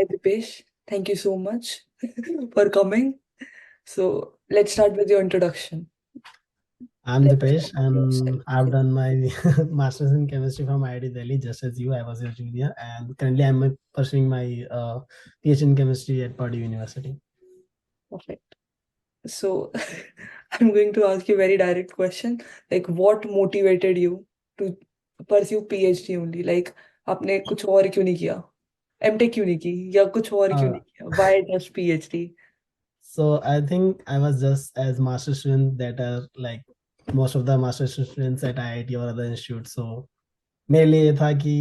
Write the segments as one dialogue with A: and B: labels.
A: Hi, Dipesh. Thank you so much for coming. So let's start with your introduction.
B: I'm
A: Let us
B: Dipesh
A: start with yourself.
B: and I've
A: Yeah.
B: done my master's in chemistry from IIT Delhi just as you. I was your junior and currently I'm pursuing my PhD in chemistry at Purdue University.
A: Perfect. So I'm going to ask you a very direct question. Like, what motivated you to pursue PhD only? Like, आपने कुछ और क्यों नहीं किया? MTech क्यों नहीं की या कुछ और क्यों
B: Uh,
A: नहीं किया? Why just PhD?
B: so I think I was just as master student that are like most of the master students at IIT or other institutes. So मेरे लिए ये था कि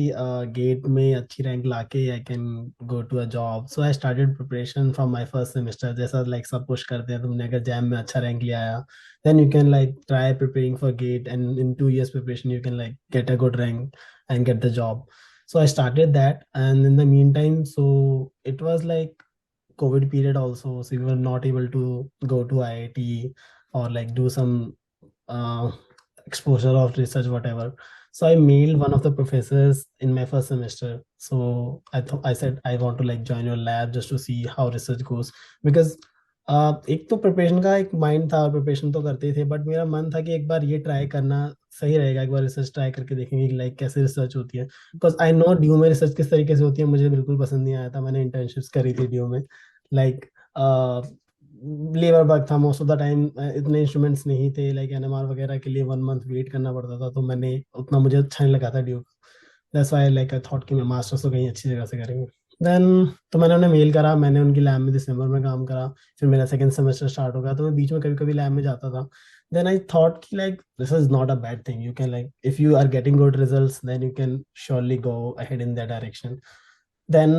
B: गेट में अच्छी रैंक लाके I can go to a job so I started preparation from my first semester जैसा like सब पुश करते हैं तुमने अगर जैम में अच्छा रैंक ले आया then you can like try preparing for GATE and in 2 years preparation you can like get a good rank and get the job so I started that and in the meantime so it was like COVID period also so we were not able to go to IIT or like do some uh, exposure of research, whatever. So I mailed one of the professors in my first semester. So I said I want to like join your lab just to see how research goes because एक तो preparation का एक mind था और preparation तो करते ही थे but मेरा मन था कि एक बार ये ट्राई करना सही रहेगा एक बार रिसर्च ट्राई करके देखेंगे कि लाइक कैसे रिसर्च होती है बिकॉज आई नो ड्यू में रिसर्च किस तरीके से होती है मुझे बिल्कुल पसंद नहीं आया था मैंने इंटर्नशिप्स करी थी ड्यू में लाइक लेबर वर्क था मोस्ट ऑफ द टाइम इतने इंस्ट्रूमेंट्स नहीं थे लाइक एनएमआर वगैरह के लिए 1 month वेट करना पड़ता था तो मैंने उतना मुझे अच्छा नहीं लगा था due that's why like I thought कि मैं मास्टर्स तो कहीं अच्छी जगह से करेंगे देन तो मैंने उन्हें मेल करा मैंने उनकी लैब में दिसंबर में काम करा फिर मेरा सेकंड सेमेस्टर स्टार्ट हो गया तो मैं बीच में कभी कभी लैब में जाता था देन आई थॉट कि like this is not a bad thing you can like if you are getting good results then you can surely go ahead in that direction then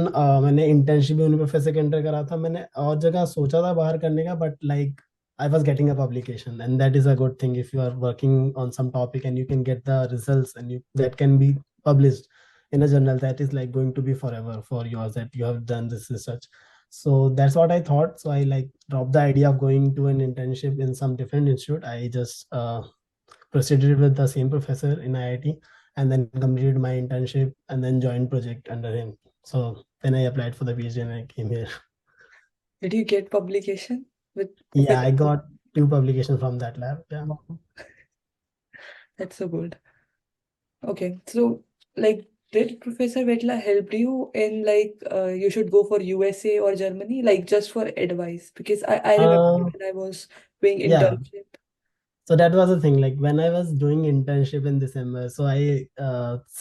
B: मैंने इंटर्नशिप भी उन्हीं professor के under करा था मैंने और जगह सोचा था बाहर करने का but like I was getting a publication, and that is a good thing if you are working on some topic and you can get the results and you that can be published in a journal that is like going to be forever for yours that you have done this research. So that's what I thought. So I like dropped the idea of going to an internship in some different institute. I just proceeded with the same professor in IIT and then completed my internship and then joined project under him. So then I applied for the PhD and I came here.
A: Did you get publication with
B: Yeah, I
A: Professor?
B: got 2 publications from that lab. Yeah.
A: Wow, that's so good. Okay, so like, did Professor Vetla helped you in like you should go for USA or Germany, like just for advice? Because I remember
B: Uh,
A: when I was doing
B: yeah.
A: internship.
B: So that was the thing. Like when I was doing internship in December, so I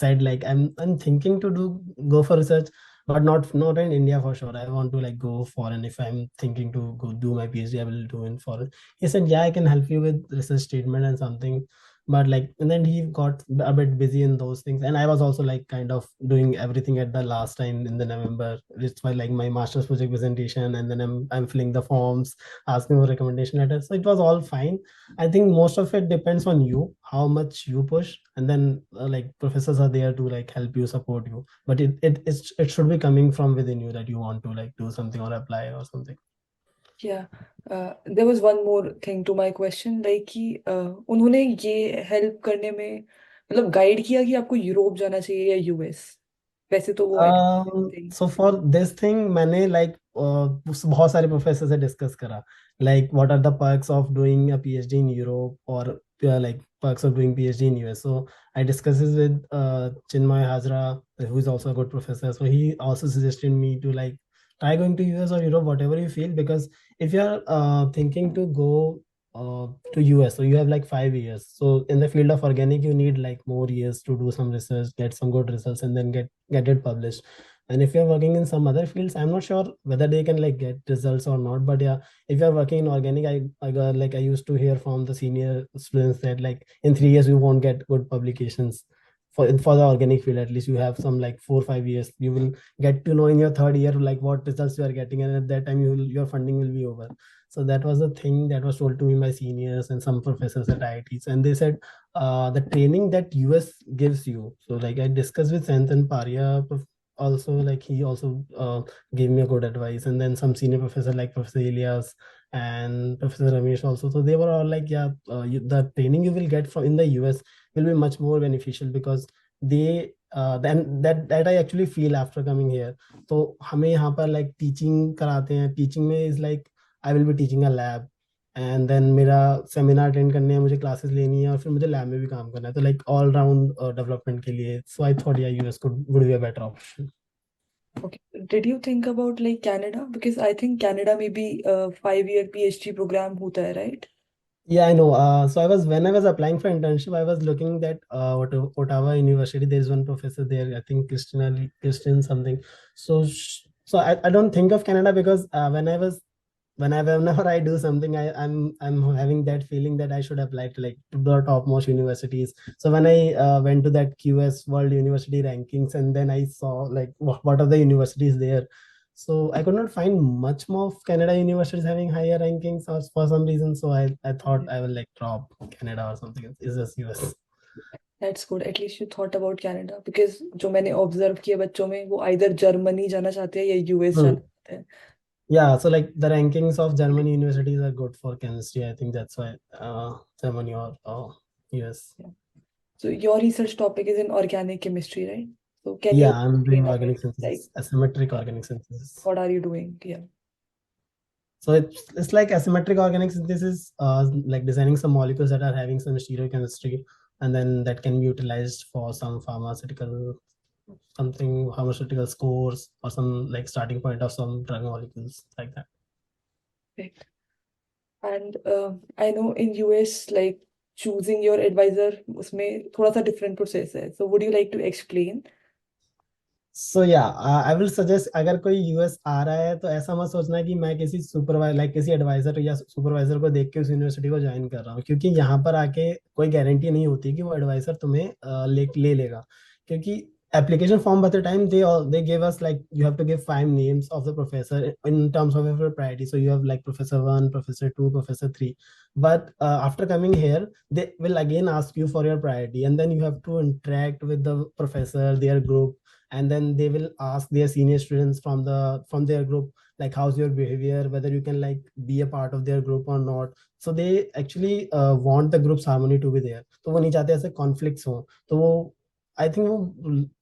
B: said like I'm thinking to do go for research, but not in India for sure. I want to like go foreign. If I'm thinking to go do my PhD, I will do in foreign. He said, yeah, I can help you with research statement and something. But like and then he got a bit busy in those things. And I was also like kind of doing everything at the last time in the November. It's my like my master's project presentation, and then I'm filling the forms, asking for recommendation letters. So it was all fine. I think most of it depends on you, how much you push, and then like professors are there to like help you, support you. But it should be coming from within you that you want to like do something or apply or something.
A: Yeah, there was one more thing to my question, like कि उन्होंने ये help करने में मतलब guide किया कि आपको Europe जाना चाहिए या यूएस। वैसे तो वो थे।
B: So for this thing मैंने like बहुत सारे प्रोफेसर से डिस्कस करा like what are the perks of doing a PhD in Europe or like perks of doing PhD in US. So I discussed this with Chinmay Hazra, who is also a good professor. So he also suggested me to like try going to US or Europe, whatever you feel, because if you are thinking to go to US, so you have like 5 years. So in the field of organic, you need like more years to do some research, get some good results, and then get it published. And if you're working in some other fields, I'm not sure whether they can like get results or not. But yeah, if you're working in organic, I got like I used to hear from the senior students that like in 3 years you won't get good publications. For the organic field, at least you have some like 4 or 5 years. You will get to know in your third year like what results you are getting, and at that time your funding will be over. So that was the thing that was told to me by seniors and some professors at IITs, and they said the training that US gives you. So like I discussed with Santhan Paria also like he also gave me a good advice, and then some senior professor like Professor Elias and Professor Ramesh also. So they were all like, the training you will get from in the US will be much more beneficial because they then that I actually feel after coming here. तो हमें यहाँ पर like teaching कराते हैं, teaching में is like I will be teaching a lab, and then मेरा seminar attend करने हैं, मुझे क्लासेस लेनी है, और फिर मुझे लैब में भी काम करना है, तो लाइक ऑल राउंड डेवलपमेंट के लिए, सो आई थॉट या US could would be a better option.
A: Okay. Did you think about like Canada? Because I think Canada may be a 5 year PhD program होता है, right?
B: Yeah, I know. So I was when I was applying for internship, I was looking that Ottawa University. There is one professor there. I think Christian something. So I don't think of Canada because whenever I do something, I'm having that feeling that I should apply to like to the topmost universities. So when I went to that QS World University rankings, and then I saw like what are the universities there. So I could not find much more of Canada universities having higher rankings or for some reason. So I thought I will like drop Canada or something. It's just US.
A: That's good. At least you thought about Canada. Because जो मैंने observe किया बच्चों में वो either Germany जाना चाहते हैं या यूएस जाना
B: Hmm.
A: चाहते हैं.
B: Yeah, so like the rankings of German universities are good for chemistry. I think that's why Germany or US.
A: Yeah. So your research topic is in organic chemistry, right? So can
B: Yeah,
A: you
B: I'm doing
A: explain a bit
B: organic
A: like
B: synthesis, asymmetric organic synthesis.
A: what are you doing? Yeah.
B: So it's like asymmetric organic synthesis, like designing some molecules that are having some stereochemistry, and then that can be utilized for some pharmaceutical scores, or some like starting point of some drug molecules like that.
A: Right. And I know in US like choosing your advisor उसमें थोड़ा सा different process है. So would you like to explain?
B: सो या I will suggest, अगर कोई US आ रहा है तो ऐसा मत सोचना कि मैं किसी सुपरवाइजर लाइक किसी एडवाइजर या सुपरवाइजर को देख के उस यूनिवर्सिटी को ज्वाइन कर रहा हूँ, क्योंकि यहाँ पर आके कोई गारंटी नहीं होती कि वो एडवाइजर तुम्हें ले लेगा। क्योंकि एप्लीकेशन फॉर्म भरते time they give us like you have to give 5 names of the professor in terms of your priority, so you have like professor 1, professor 2, professor 3, but after coming here they will again ask you for your priority, and then you have to interact with the professor, their group, and then they will ask their senior students from their group like how's your behavior, whether you can like be a part of their group or not. So they actually want the group's harmony to be there, तो वो नहीं चाहते ऐसे conflicts हो। तो वो I think वो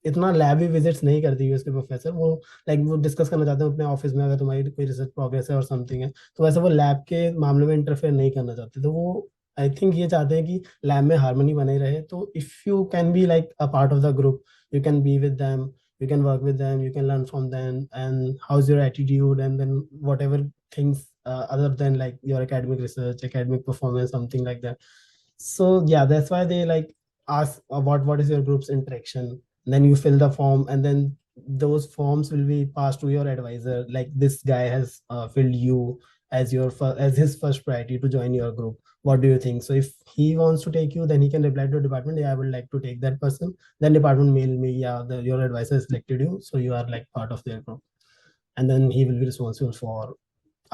B: इतना लैब भी विजिट्स नहीं करती है उसके प्रोफेसर, वो लाइक वो डिस्कस करना चाहते हैं अपने ऑफिस में, अगर तुम्हारी कोई रिसर्च प्रोग्रेस है और समथिंग है, तो वैसे वो लैब के मामले में इंटरफेयर नहीं करना चाहते। तो वो आई थिंक ये चाहते हैं कि लैब में हार्मनी बने रहे। तो if you can be like a part of the group, you can be with them, you can work with them, you can learn from them, and how's your attitude, and then whatever things other than like your academic research, academic performance, something like that. So yeah, that's why they like ask what is your group's interaction. Then you fill the form, and then those forms will be passed to your advisor, like this guy has filled you as as his first priority to join your group. What do you think? So if he wants to take you, then he can reply to the department, yeah, I would like to take that person. Then department mail me, yeah, your advisor selected you, so you are like part of their group. And then he will be responsible for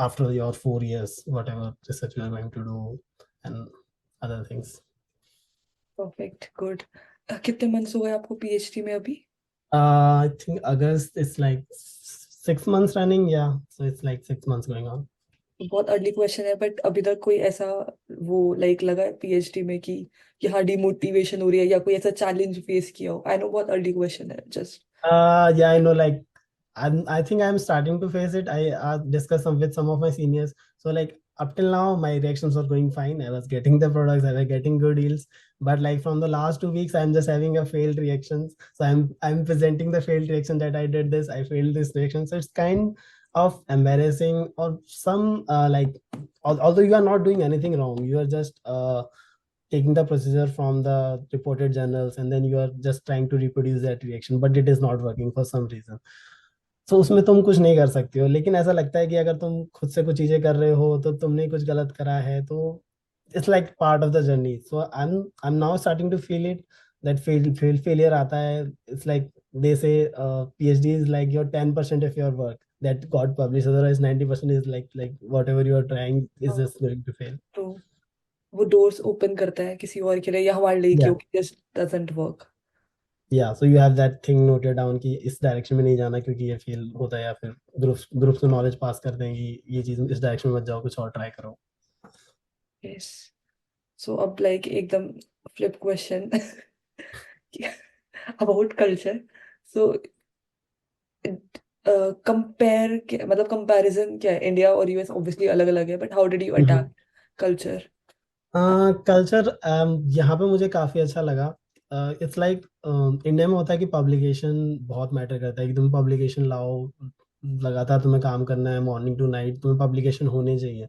B: after your 4 years whatever research you are going to do and other things.
A: Perfect. Good. कितने months हो गए आपको PhD में अभी?
B: I think August is like 6 months running, yeah, so it's like 6 months going on.
A: बहुत early question है but अभी तक कोई ऐसा वो लाइक लगा है पीएचडी में कि यहाँ डिमोटिवेशन हो रही है या कोई ऐसा चैलेंज फेस किया हो? आई नो बहुत अर्ली क्वेश्चन है just.
B: Yeah, I know, like I think I'm starting to face it. I discussed with some of my seniors. So like up till now, my reactions were going fine. I was getting the products, I was getting good deals. But like from the last 2 weeks, I'm just having a failed reactions. So I'm presenting the failed reaction that I did this, I failed this reaction. So it's kind of embarrassing, or some like although you are not doing anything wrong, you are just taking the procedure from the reported journals, and then you are just trying to reproduce that reaction, but it is not working for some reason. So उसमें तुम कुछ नहीं कर सकते हो, लेकिन ऐसा लगता है कि अगर तुम खुद से कुछ चीजें कर रहे हो तो तुमने कुछ गलत करा है। तो it's like part of the journey. So I am now starting to feel it, that failure आता है। It's like they say PhD is like your 10% of your work that got published, otherwise 90% is like whatever you are trying is just going to fail.
A: तो वो doors open करता है किसी और के लिए या हमारे लिए कि
B: Yeah.
A: Okay just doesn't work.
B: Yeah so you have that thing noted down कि इस डायरेक्शन में नहीं जाना क्योंकि ये फेल होता है, या फिर ग्रुप्स में नॉलेज पास कर देंगे ये चीज इस डायरेक्शन में मत जाओ, कुछ और ट्राई करो।
A: यस. सो अब लाइक एकदम flip question. about culture. So compare मतलब कंपैरिजन क्या है, इंडिया और यूएस ऑब्वियसली अलग अलग है, but how did you adapt culture?
B: Culture यहाँ पे मुझे काफी अच्छा लगा। इट्स लाइक इंडिया में होता है कि पब्लिकेशन बहुत मैटर करता है कि तुम पब्लिकेशन लाओ, लगातार तुम्हें काम करना है, मॉर्निंग टू नाइट तुम्हें पब्लिकेशन होने चाहिए।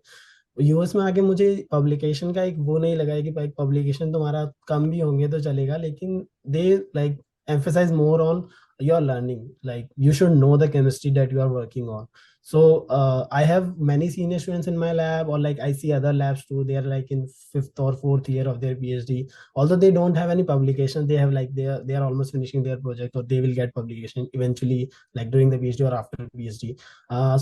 B: यूएस में आके मुझे पब्लिकेशन का एक वो नहीं लगा है कि भाई पब्लिकेशन तुम्हारा कम भी होंगे तो चलेगा, लेकिन they like emphasize more on your learning, like you should know the chemistry that you are working on. So I have many senior students in my lab, or like I see other labs too, they are like in fifth or fourth year of their PhD. Although they don't have any publication, they have like they are almost finishing their project, or they will get publication eventually, like during the PhD or after PhD.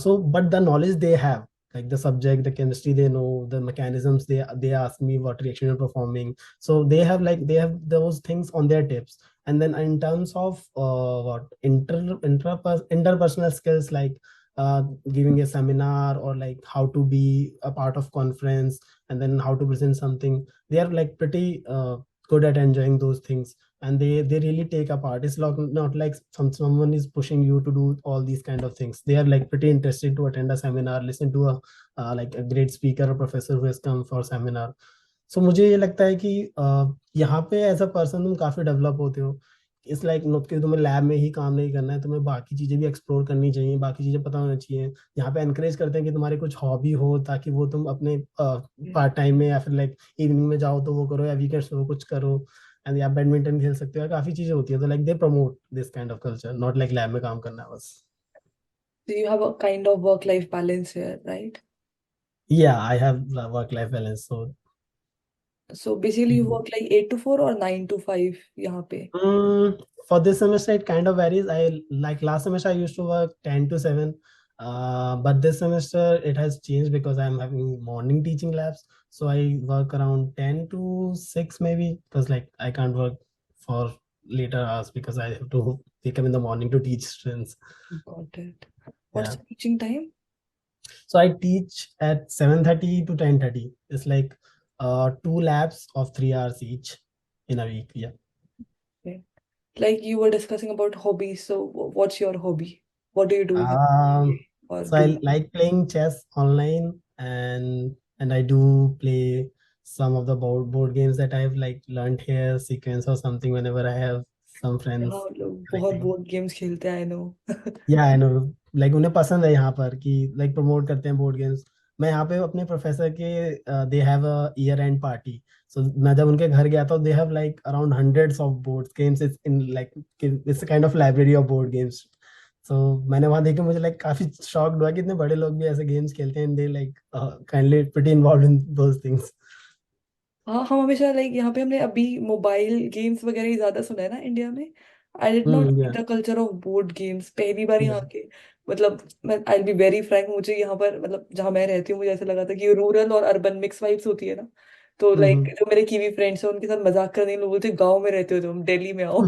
B: So but the knowledge they have, like the subject, the chemistry, they know the mechanisms, they ask me what reaction you're performing. So they have like they have those things on their tips. And then in terms of what interpersonal skills, like uh, giving a seminar, or like how to be a part of conference, and then how to present something, they are like pretty good at enjoying those things. And they really take a part. It's not like someone is pushing you to do all these kind of things. They are like pretty interested to attend a seminar, listen to a like a great speaker or professor who has come for seminar. सो मुझे ये लगता है कि यहाँ पे as a person तुम काफी develop होते हो। इस लाइक नोट कि तुम्हें लैब में ही काम नहीं करना है, तुम्हें बाकी चीजें भी एक्सप्लोर करनी चाहिए, बाकी चीजें पता होनी चाहिए। यहाँ पे एनकरेज करते हैं कि तुम्हारी कुछ हॉबी हो, ताकि वो तुम अपने पार्ट टाइम में या फिर लाइक इवनिंग में जाओ तो वो करो, या वीकेंड्स में वो कुछ करो। एंड या बैडमिंटन खेल सकते हो, या काफी चीजें होती है। तो like they promote this kind of culture, not like lab में काम करना है बस।
A: So you have a kind of work-life balance here, right?
B: या I have work life balance so.
A: So basically you work like 8 to 4 or 9 to 5 यहाँ पे?
B: For this semester, it kind of varies. I like last semester I used to work 10 to 7. But this semester it has changed because I'm having morning teaching labs. So I work around 10 to 6 maybe, because like I can't work for later hours because I have to wake up in the morning to teach students.
A: Got it. What's
B: Yeah.
A: the teaching time?
B: So I teach at 7:30 to 10:30. It's like two labs of 3 hours each in a week. Yeah.
A: Okay. Like you were discussing about hobbies, so what's your hobby? What do you do here or
B: So I
A: do?
B: like playing chess online, and I do play some of the board games that I've like learned here, sequence or something, whenever I have some
A: यहाँ
B: friends
A: लोग बहुत
B: connecting.
A: Board games खेलते हैं, I know.
B: या I know, like उन्हें पसंद है यहाँ पर कि लाइक प्रमोट करते हैं बोर्ड गेम्स। मैं यहाँ पे अपने प्रोफेसर के they have a year end party. So मैं जब उनके घर गया था, they have like around hundreds of board games in like it's kind of library of board games. So मैंने वहां देख के मुझे लाइक काफी शॉक्ड हुआ कि इतने बड़े लोग भी ऐसे गेम्स खेलते हैं, they like kindly pretty involved in those things.
A: हाँ, हम हमेशा लाइक यहाँ पे हमने अभी मोबाइल गेम्स वगैरह ही ज्यादा सुना है ना इंडिया में। आई डिड नॉट सी
B: या
A: the culture of board games पहली बार
B: या
A: यहाँ के। मतलब मैं आई बी वेरी फ्रैंक, मुझे यहाँ पर मतलब जहाँ मैं रहती हूँ मुझे ऐसा लगा था कि रूरल और अर्बन मिक्स वाइब्स होती है ना। तो लाइक जो मेरे कीवी फ्रेंड्स हैं उनके साथ मजाक करने के लोग बोलते गाँव में रहते हो तुम, दिल्ली में आओ।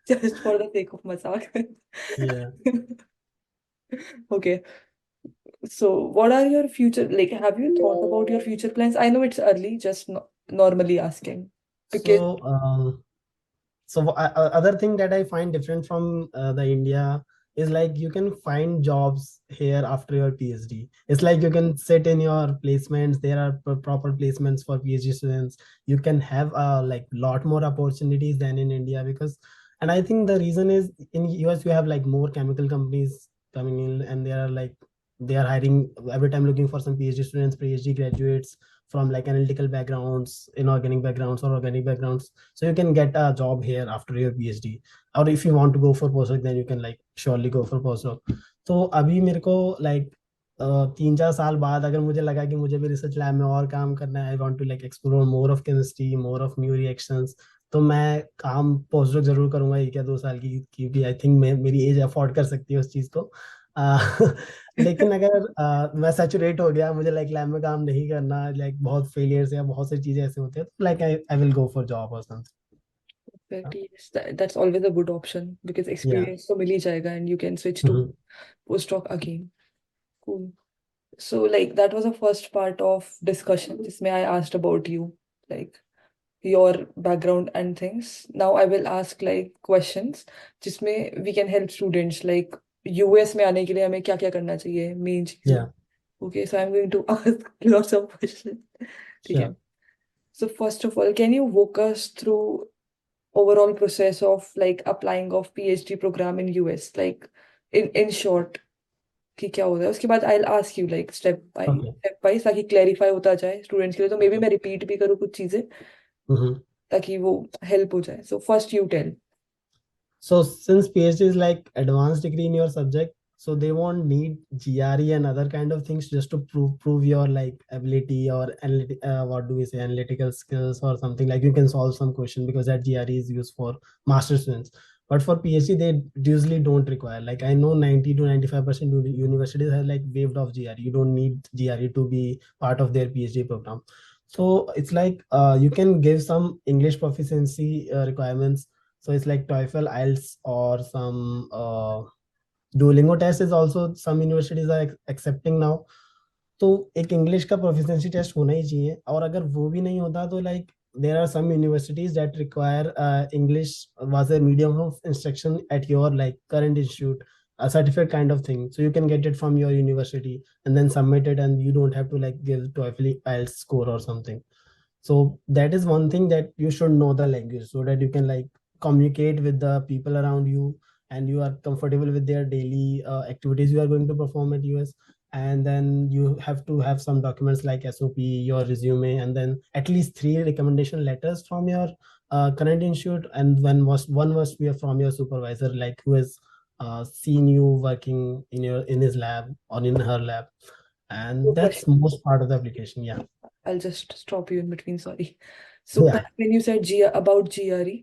A: Just for the sake of मजाक।
B: या
A: okay. So, what are your future, like, have you thought about your future plans? I know it's early, just no, normally asking.
B: So
A: Because,
B: So other thing that I find different from the India is like you can find jobs here after your PhD. It's like you can sit in your placements. There are proper placements for PhD students. You can have like lot more opportunities than in India, because, and I think the reason is in US you have like more chemical companies coming in, and they are like they are hiring every time, looking for some PhD students, PhD graduates from like analytical backgrounds, inorganic backgrounds, or organic backgrounds. So you can get a job here after your PhD. Or if you want to go for postdoc, then you can like surely go for postdoc. तो अभी मेरे को like 3-4 साल बाद अगर मुझे लगा कि मुझे भी रिसर्च लैब में और काम करना है, I want to like explore more of chemistry, more of new reactions, तो मैं काम पोस्टडॉक जरूर करूंगा 1 या 2 साल की, क्योंकि आई थिंक मैं मेरी एज अफोर्ड कर सकती है उस चीज को। आ, लेकिन अगर मैं सैचुरेट हो गया, मुझे लाइक लैब में काम नहीं करना, लाइक बहुत फेलियर्स या बहुत सारी चीजें ऐसे होते हैं, तो like I will go for job और
A: but
B: something.
A: yes, that's always a good option because
B: या
A: experience तो मिल ही जाएगा and you can switch to postdoc again. Cool. So, like, that was the first part of discussion जिसमें I asked about you. Like, your background and things. Now I will ask like questions जिसमें we can help students like US में आने के लिए हमें क्या क्या करना चाहिए मेन चीजें.
B: Yeah,
A: Okay, so I'm going to ask lots of questions. ठीक है.
B: sure.
A: So first of all, can you walk us through overall process of like applying of PhD program in US, like in short कि क्या होता है. उसके बाद I'll ask you like
B: Okay.
A: step by ताकि clarify होता जाए students के लिए. तो मे बी मैं रिपीट भी करूँ कुछ चीजें
B: Mm-hmm.
A: ताकि वो हेल्प हो जाए. So first you tell.
B: So since PhD is like advanced degree in your subject, so they won't need GRE and other kind of things just to prove your like ability or what do we say, analytical skills or something, like you can solve some question, because that GRE is used for master students. But for PhD, they usually don't require. Like I know 90 to 95% universities have like waived off GRE. You don't need GRE to be part of their PhD program. So it's like you can give some English proficiency requirements, so it's like TOEFL, IELTS, or some Duolingo test is also some universities are accepting now. तो एक English का proficiency test होना ही चाहिए, और अगर वो भी नहीं होता तो like there are some universities that require English as a medium of instruction at your like current institute, a certificate kind of thing, so you can get it from your university and then submit it, and you don't have to like give TOEFL IELTS score or something. So that is one thing, that you should know the language so that you can like communicate with the people around you, and you are comfortable with their daily activities you are going to perform at US. And then you have to have some documents like SOP, your resume, and then at least 3 recommendation letters from your current institute, and one must be from your supervisor, like who has seen you working in his lab or in her lab. And that's
A: question.
B: most part of the application. Yeah.
A: I'll just stop you in between, sorry. So
B: Yeah.
A: when you said G about GRE,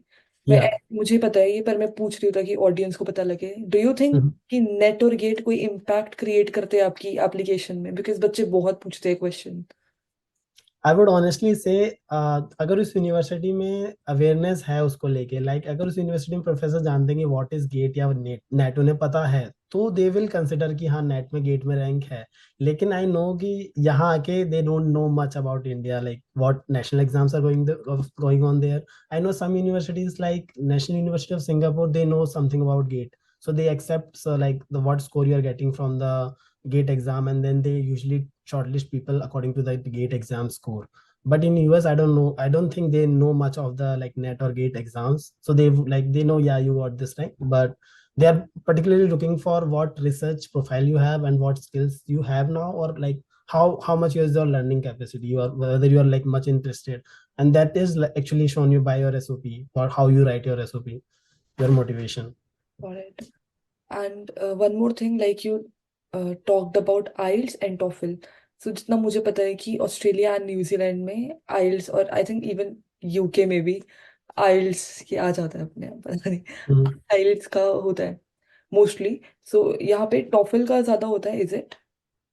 A: मैं
B: Yeah.
A: मुझे पता है ये, पर मैं पूछ रही हूँ ताकि ऑडियंस को पता लगे. Do you think
B: Mhm.
A: कि नेट और गेट कोई इम्पैक्ट क्रिएट करते हैं आपकी एप्लीकेशन में? बिकॉज बच्चे बहुत पूछते हैं क्वेश्चन.
B: आई वुड ऑनेस्टली से अगर उस यूनिवर्सिटी में अवेयरनेस है उसको लेके, लाइक अगर उस यूनिवर्सिटी में प्रोफेसर जानते हैं कि व्हाट इज गेट या नेट, नेट उन्हें पता है, तो दे विल कंसिडर कि हाँ नेट में गेट में रैंक है. लेकिन आई नो कि यहाँ आके they don't know much about India, like what national exams are going on there. I know some universities like National University of Singapore, they know something about GATE, so they accept like the what score you are getting from the gate exam, and then they usually shortlist people according to the gate exam score. But in US, I don't know, I don't think they know much of the like net or gate exams, so they like they know, yeah, you got this rank, but they are particularly looking for what research profile you have and what skills you have now, or like how much is your learning capacity, you are, whether you are like much interested, and that is like, actually shown you by your SOP, or how you write your SOP, your motivation.
A: Alright. And one more thing, like you talked about IELTS and TOEFL. So जितना मुझे पता है कि Australia and New Zealand में आइल्स, और I think even UK में भी आइल्स के आ जाता है अपने आप, पता नहीं.
B: Mhm.
A: आइल्स का होता है मोस्टली. सो यहाँ पे टॉफल का ज्यादा होता है, is it?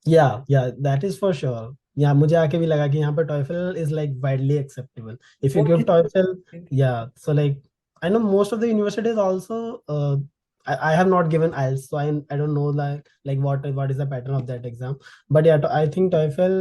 B: Yeah, that is for sure. Yeah, मुझे आके भी लगा कि यहाँ पे TOEFL is like widely acceptable. If you
A: what
B: give TOEFL,
A: is?
B: yeah. So like I know most of the universities also. I have not given IELTS, so I don't know like what is the pattern of that exam. But yeah, I think TOEFL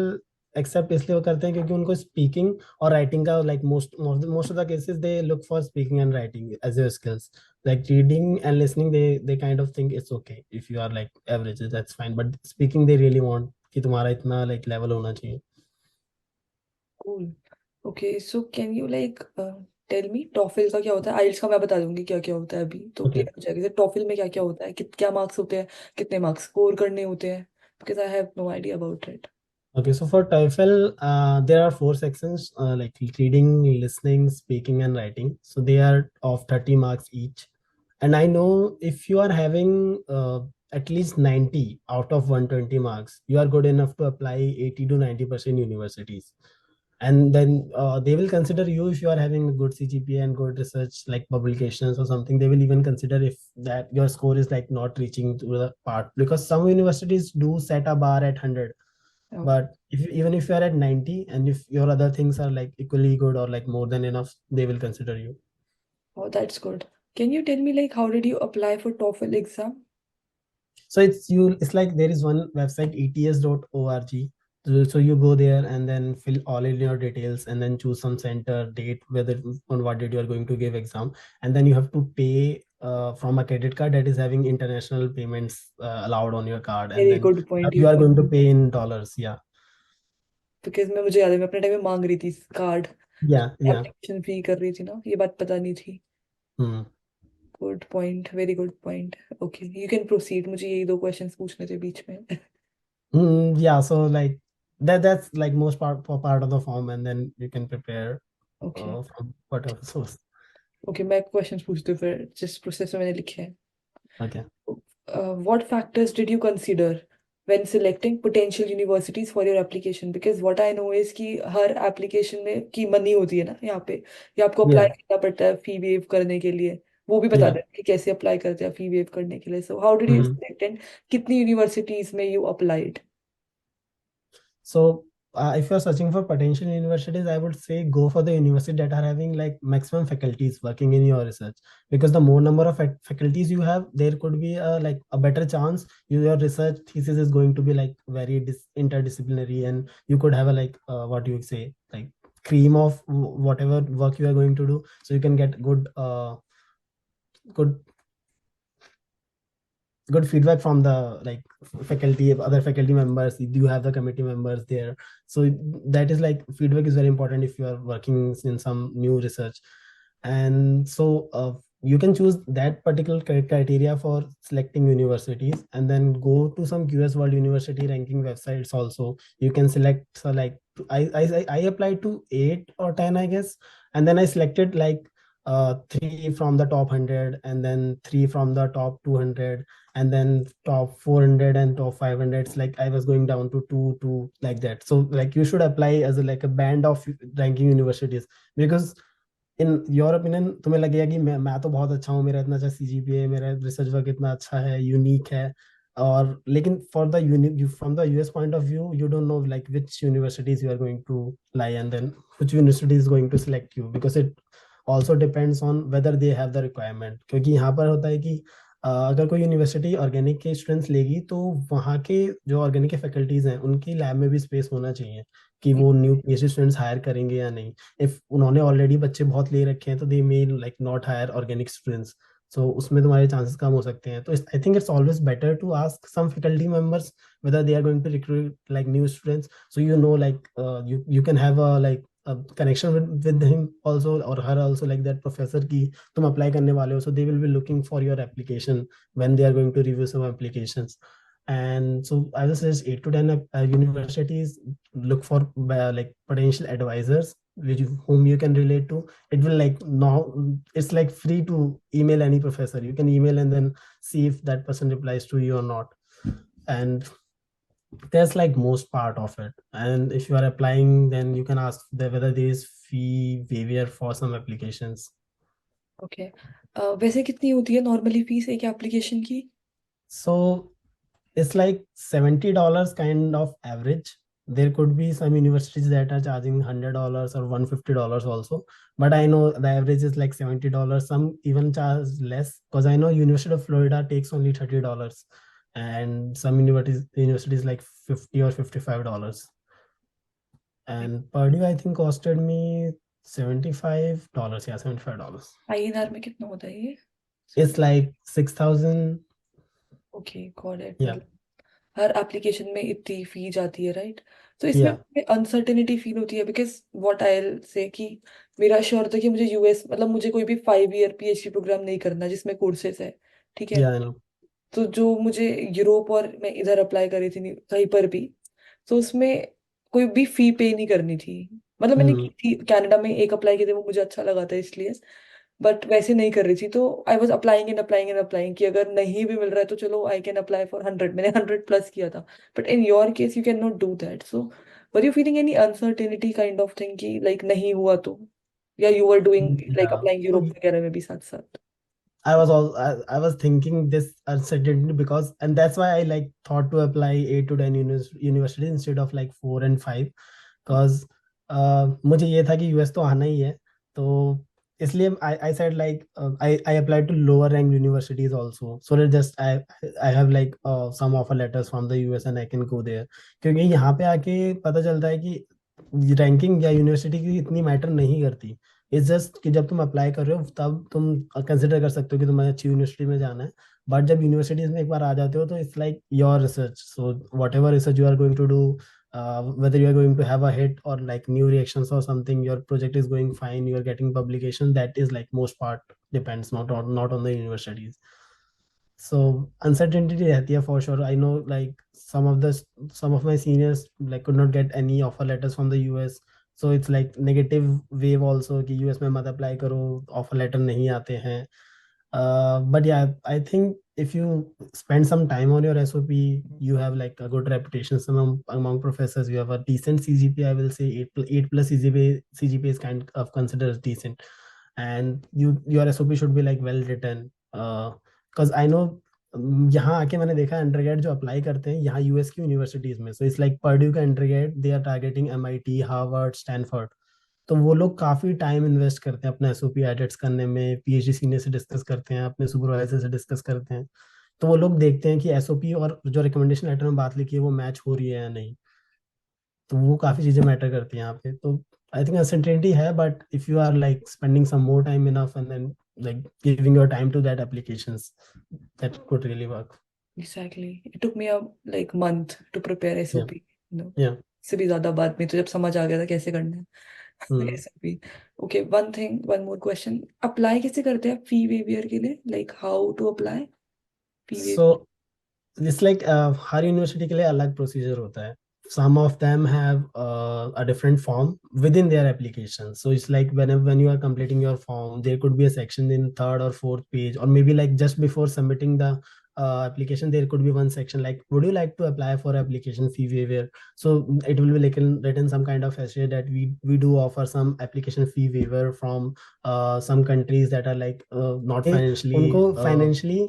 B: accept इसलिए वो करते हैं क्योंकि उनको speaking और writing का like most of the cases they look for speaking and writing as your skills. Like reading and listening, they kind of think it's okay if you are like average, that's fine, but speaking they really want कि तुम्हारा इतना like level होना चाहिए.
A: Cool. Okay, so can you like tell me TOEFL का क्या होता है? आइल्स का मैं बता दूंगी क्या क्या होता है, अभी तो
B: Okay.
A: क्लियर हो जाएगा. टॉफल में क्या क्या होता है, क्या मार्क्स होते हैं, कितने मार्क्स स्कोर करने होते हैं? Because I have no idea about it.
B: Okay, so for TOEFL, there are 4 sections, like reading, listening, speaking, and writing. So they are of 30 marks each. And I know if you are having at least 90 out of 120 marks, you are good enough to apply 80 to 90% universities. And then they will consider you if you are having a good CGPA and good research like publications or something. They will even consider if that your score is like not reaching to the part, because some universities do set a bar at 100. But even if you are at 90, and if your other things are like equally good or like more than enough, they will consider you.
A: Oh, that's good. Can you tell me like how did you apply for TOEFL exam?
B: So it's like there is one website ets.org. So you go there and then fill all in your details and then choose some center, date, whether on what date you are going to give exam, and then you have to pay from a credit card that is having international payments allowed on your card, and
A: very
B: then
A: good point you
B: you are
A: said,
B: going to pay in dollars. Yeah,
A: because मैं मुझे याद है मैं अपने time में मांग रही थी card,
B: yeah, yeah.
A: Application fee कर रही थी ना, ये बात पता नहीं थी।
B: Hmm.
A: Good point, very good point. Okay you can proceed, मुझे यही दो क्वेश्चंस पूछने थे बीच में।
B: Yeah, so like that's like most part of the form, and then you can prepare
A: okay
B: from whatever source.
A: Okay मैं questions पूछती हूँ फिर जिस प्रोसेस में मैंने लिखे हैं।
B: Okay.
A: What factors did you consider when selecting potential universities for your application? Because what I know is कि हर application में की मनी होती है ना यहाँ पे, या आपको अप्लाई
B: Yeah,
A: करना पड़ता है फी वेव करने के लिए। वो भी बता
B: yeah.
A: दें कि कैसे अप्लाई करते हैं फी वेव करने के लिए। सो how did you
B: Mhm.
A: Select and कितनी यूनिवर्सिटीज में you applied?
B: So, if you're searching for potential universities, I would say go for the university that are having like maximum faculties working in your research. Because the more number of faculties you have, there could be like a better chance your research thesis is going to be like very interdisciplinary, and you could have a like what you say like cream of whatever work you are going to do. So you can get good good feedback from the like faculty, other faculty members. You have the committee members there, so that is like feedback is very important if you are working in some new research. And so you can choose that particular criteria for selecting universities, and then go to some QS World University ranking websites also. You can select, so like I applied to 8 or 10 I guess, and then I selected like 3 from the top 100, and then 3 from the top 200, and then top 400 and top 500. It's like I was going down to 2 like that. So like you should apply as a like a band of ranking universities, because in your opinion तुम्हें लगेगा कि मैं तो बहुत अच्छा हूँ, मेरा इतना अच्छा सीजीपीए, मेरा रिसर्च वर्क इतना अच्छा है, यूनिक है, और लेकिन for the unique from the US point of view you don't know like which universities you are going to lie, and then which university is going to select you, because it also depends on whether they have the requirement. क्योंकि यहाँ पर होता है कि अगर कोई university organic के students लेगी तो वहाँ के जो ऑर्गेनिक के फैकल्टीज हैं उनकी लैब में भी स्पेस होना चाहिए कि वो न्यू पीएचडी स्टूडेंट्स हायर करेंगे या नहीं। इफ उन्होंने ऑलरेडी बच्चे बहुत ले रखे हैं तो they may like not hire organic students, so उसमें तुम्हारे चांसेस कम हो सकते हैं। तो I think it's always better to ask some faculty members whether they are going to recruit like new students, so you know like you can have a like a connection with him also or her also, like that professor की तुम apply करने वाले हो, so they will be looking for your application when they are going to review some applications. And so I would say 8 to 10 universities, look for like potential advisors which whom you can relate to. It will like now it's like free to email any professor. You can email and then see if that person replies to you or not. And there's like most part of it. And if you are applying, then you can ask whether there is fee waiver for some applications.
A: Okay वैसे कितनी होती है normally fees एक application की?
B: So it's like $70 kind of average. There could be some universities that are charging $100 or $150 also, but I know the average is like $70. Some even charge less, because I know University of Florida takes only $30, and some universities like 50 or $55. And Purdue I think costed me $75. Yeah, $75.
A: INR में कितना होता है ये?
B: It's like 6,000.
A: Okay got it,
B: Yeah,
A: मतलब हर application में इतनी फी जाती है, राइट? तो इसमें
B: yeah,
A: अनसर्टेनिटी फील होती है, बिकॉज व्हाट आई से कि मेरा श्योर था कि मुझे यूएस, मतलब मुझे कोई भी 5 ईयर पीएचडी प्रोग्राम नहीं करना जिसमें कोर्सेज है, ठीक है?
B: yeah, I know.
A: तो जो मुझे यूरोप और मैं इधर अप्लाई करी थी कहीं पर भी, तो उसमें कोई भी फी पे नहीं करनी थी। मतलब मैंने की
B: Hmm.
A: थी कनाडा में, एक अप्लाई किए थे, वो मुझे अच्छा लगा था इसलिए, बट वैसे नहीं कर रही थी। तो I was applying and applying and applying कि अगर नहीं भी मिल रहा है तो चलो आई कैन अप्लाई फॉर 100, मैंने 100 प्लस किया था। But in your case you can not do that, so were you feeling any uncertainty kind of thing कि लाइक नहीं हुआ तो, या you were doing like
B: Yeah.
A: Applying Europe वगैरह में भी साथ साथ?
B: I was thinking this uncertainty, because and that's why I like thought to apply 8 to 10 universities instead of like 4 and 5, because मुझे ये था कि यूएस तो आना ही है, तो इसलिए I said like I applied to lower ranked universities also, so that just I have like some offer letters from the US and I can go there. क्योंकि यहाँ पे आके पता चलता है कि रैंकिंग या यूनिवर्सिटी की इतनी मैटर नहीं करती। इट्स जस्ट कि जब तुम अप्लाई कर रहे हो तब तुम कंसिडर कर सकते हो कि तुम्हें अच्छी यूनिवर्सिटी में जाना है। बट जब यूनिवर्सिटीज में एक बार आ जाते हो तो it's like your research, so whatever research you are going to do, whether you are going to have a hit or like new reactions or something, your project is going fine, you are getting publication, that is like most part depends not on the universities. So uncertainty रहती है for sure. I know like some of my seniors like could not get any offer letters from the US, so it's like negative wave also कि US में मत apply करो, offer letter नहीं आते हैं. But yeah, I think if you spend some time on your SOP, you have like a good reputation among professors. You have a decent CGPA. I will say 8 plus CGPA is kind of considered decent, and your SOP should be like well written. Because I know यहाँ आके मैंने देखा undergrad जो apply करते हैं यहाँ US की universities में, सो इट्स लाइक पर्ड्यू का undergrad they are targeting MIT, Harvard, Stanford. तो वो लोग काफी टाइम इन्वेस्ट करते हैं अपना SOP एडिट्स करने में, PhD सीनियर से डिस्कस करते हैं, अपने सुपरवाइजर से डिस्कस करते हैं। तो वो लोग देखते हैं कि SOP और जो रिकमेंडेशन लेटर में बात लिखी है वो मैच हो रही है या नहीं। तो वो काफी चीजें मैटर करती हैं यहाँ पे। तो आई थिंक अनसर्टेनिटी है, but if you are like spending some more time enough and then like giving your time to that applications, that could really work.
A: Exactly. It took me a like month to prepare
B: Yeah,
A: SOP, you know.
B: yeah.
A: इससे भी ज्यादा बाद में तो जब समझ आ गया था कैसे करना है
B: Hmm.
A: SOP. Okay, one more question. Apply कैसे करते हैं फी वेवियर के लिए? Like how to apply fee waiver?
B: So it's like her university के लिए अलग प्रोसीजर होता है. Some of them have a different form within their application. So it's like when you are completing your form, there could be a section in third or fourth page, or maybe like just before submitting the application, there could be one section like, would you like to apply for application fee waiver? So it will be like written some kind of essay that we do offer some application fee waiver from some countries that are like not financially उनको financially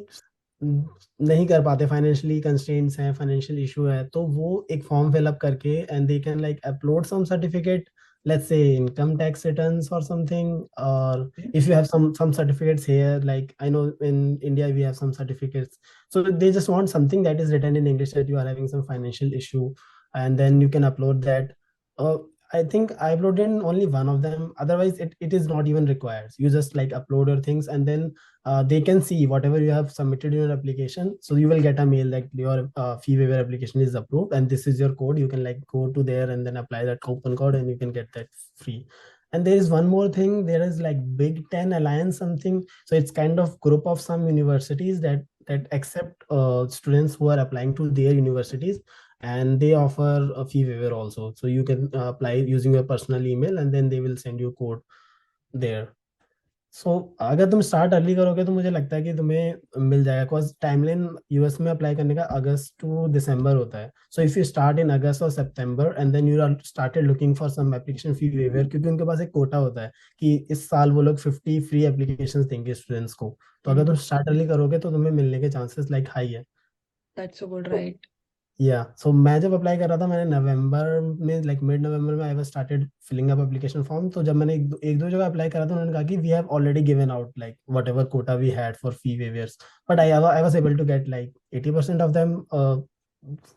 B: नहीं कर पाते, financially constraints हैं, financial issue है, तो वो एक form fill up करके and they can like upload some certificate, let's say income tax returns or something, or if you have some certificates here, like I know in India we have some certificates, so they just want something that is written in English that you are having some financial issue, and then you can upload that. I think I uploaded in only one of them, otherwise it is not even required. You just like upload your things and then they can see whatever you have submitted in your application. So you will get a mail that your fee waiver application is approved and this is your code. You can like go to there and then apply that coupon code and you can get that free. And there is one more thing. There is like Big Ten Alliance something. So it's kind of group of some universities that accept students who are applying to their universities, and they offer a fee waiver also. So you can apply using your personal email and then they will send you code there. सो अगर तुम start early करोगे तो मुझे लगता है कि तुम्हें मिल जाएगा, बिकॉज टाइमलाइन यूएस में अप्लाई करने का अगस्त टू दिसंबर होता है. So if you start in August और September and then you are started looking for some application fee waiver, क्योंकि उनके पास एक कोटा होता है कि इस साल वो लोग 50 फ्री एप्लीकेशंस देंगे स्टूडेंट्स को. तो अगर तुम स्टार्ट अर्ली करोगे तो तुम्हें मिलने के चांसेस लाइक हाई है.
A: That's so good, right?
B: या सो मैं जब अप्लाई कर रहा था मैंने नवंबर में लाइक मिड नवंबर में I was started filling up application form. तो जब मैंने एक दो जगह अप्लाई करा था उन्होंने कहा कि we have already given out like whatever quota we had for fee waivers, but I was able to get like 80% of them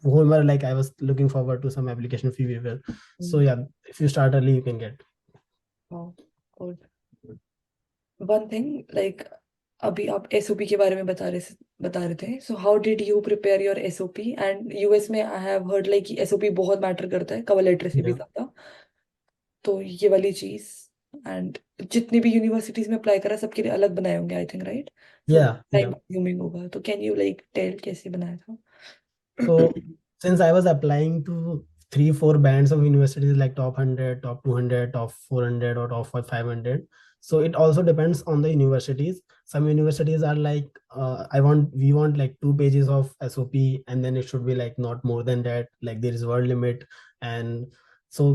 B: who were like I was looking forward to some application fee waiver. So
A: Mm.
B: yeah, if you start early you can get.
A: Wow, good. One thing, like अभी आप SOP के बारे में बता रहे थे. So how did you prepare your SOP? And US में I have heard like कि SOP बहुत मैटर करता है कवर लेटर से भी
B: Yeah,
A: ज्यादा. तो ये वाली चीज, एंड जितनी भी यूनिवर्सिटीज में अप्लाई करा सबके लिए अलग बनाए होंगे I think, right? So
B: yeah,
A: time
B: yeah.
A: Consuming होगा, तो कैन यू लाइक टेल कैसे बनाया था?
B: So since I was applying to 3 4 bands of universities like top 100, top 200, top 400, or top 500, so it also depends on the universities. Some universities are like we want like 2 pages of SOP and then it should be like not more than that, like there is word limit. And so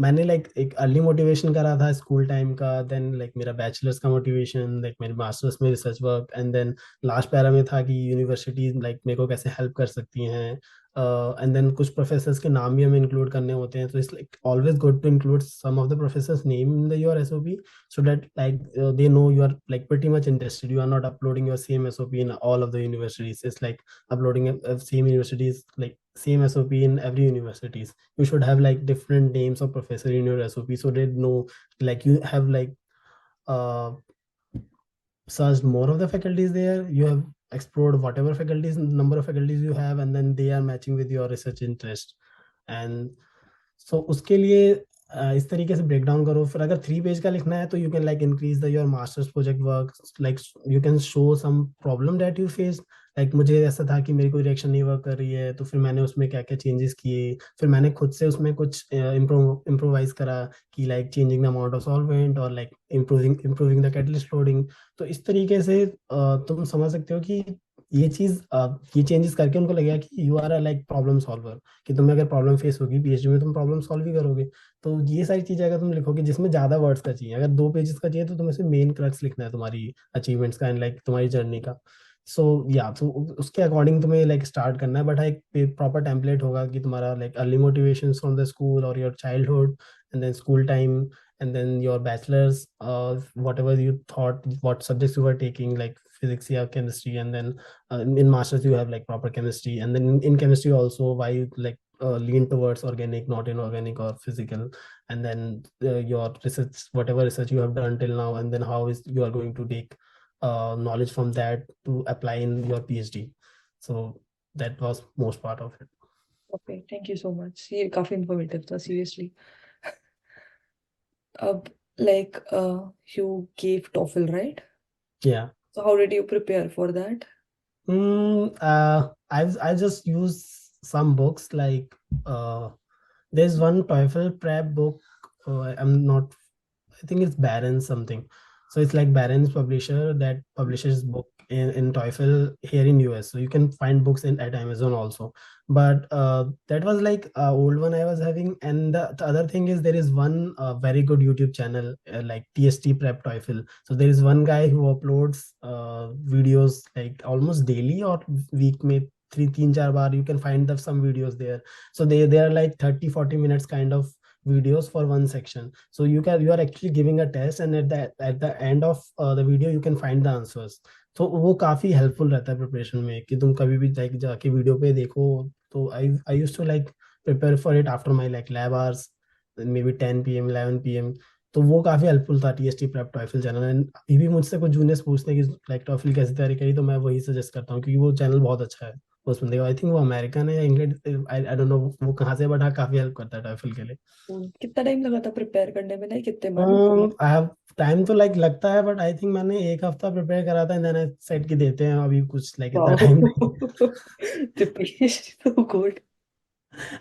B: मैंने like एक early motivation करा था school time का, then like मेरा bachelor's का motivation, like मेरे master's में research work, and then last para में था कि यूनिवर्सिटी लाइक मेरे को कैसे हेल्प कर सकती हैं एंड देन कुछ प्रोफेसर्स के नाम भी हमें इंक्लूड करने होते हैं, तो it's like always good to include some of the professors name in the your SOP, so that like they know you are like pretty much interested. You are not uploading your same SOP in all of the universities. It's like uploading a same universities, like same SOP in every universities. You should have like different names of professor in your SOP, so they know like you have like uh searched more of the faculties there. You have explored whatever faculties, number of faculties you have, and then they are matching with your research interest. And सो उसके लिए इस तरीके से break down करो। फिर अगर 3 page का लिखना है तो you can like increase the your master's project work, like you can show some problem that you face. Like मुझे ऐसा था कि मेरी कोई रिएक्शन नहीं वर्क कर रही है, तो फिर मैंने उसमें क्या क्या चेंजेस किए, फिर मैंने खुद से उसमें कुछ इम्प्रोवाइज करा कि like changing the amount of solvent और like improving the catalyst loading. तो इस तरीके से तुम समझ सकते हो कि ये चीज ये चेंजेस करके उनको लगेगा कि you are a like problem solver, कि तुम्हें अगर प्रॉब्लम फेस होगी पीएचडी में तुम प्रॉब्लम सॉल्व ही करोगे। तो ये सारी चीजें अगर तुम लिखोगे जिसमें ज्यादा वर्ड्स का चाहिए, अगर 2 पेजेस का चाहिए तो तुम्हें से मेन क्रक्स लिखना है तुम्हारी अचीवमेंट्स का एंड लाइक तुम्हारी जर्नी का। सो या तो उसके अकॉर्डिंग तुम्हें लाइक स्टार्ट करना है, बट हाँ एक प्रॉपर टेम्पलेट होगा कि तुम्हारा like early motivation from the school और your childhood and then school time and then your bachelor's, whatever you thought what subjects you were taking like physics or chemistry, and then in masters you have like proper chemistry, and then in chemistry also why you like lean towards organic not inorganic or physical, and then your research whatever research you have done till now, and then how is you are going to take knowledge from that to apply in your PhD. So that was most part of it.
A: Okay, thank you so much, ये काफी informative था seriously. अब like you gave TOEFL right,
B: Yeah.
A: So how did you prepare for that?
B: I just use some books like there's one TOEFL prep book. I'm not. I think it's Barron's something. So it's like Barron's publisher that publishes book in TOEFL here in US. So you can find books in at Amazon also. But that was like old one I was having. And the other thing is there is one very good YouTube channel like TST Prep TOEFL. So there is one guy who uploads videos like almost daily or week में 3 4 बार you can find some videos there. So they are like 30 40 minutes kind of videos for one section. So you are actually giving a test, and at the end of the video you can find the answers. तो वो काफी helpful रहता है preparation में कि तुम कभी भी लाइक जाके वीडियो पे देखो। तो I used to like prepare for it after my like lab hours, maybe 10 PM 11 PM। तो वो काफी हेल्पफुल था TST Prep TOEFL channel. And अभी भी मुझसे कुछ जूनियर्स पूछते हैं कि लाइक टॉयफल कैसे तैयारी करी, तो मैं वही सजेस्ट करता हूँ क्योंकि वो चैनल बहुत अच्छा है। उसमें देखो आई थिंक वो अमेरिकन है या इंग्लैंड, आई डोंट नो वो कहाँ से, बट हाँ काफी हेल्प करता है टॉयफल के लिए।
A: कितना टाइम लगा था प्रिपेयर करने में, लाइक कितने मंथ?
B: आई हैव टाइम तो लाइक लगता है, बट आई थिंक मैंने 1 हफ्ता प्रिपेयर करा था, देन आई सेट की देते हैं अभी कुछ लाइक इतना
A: वाओ,
B: टाइम नहीं।
A: Dipesh so good.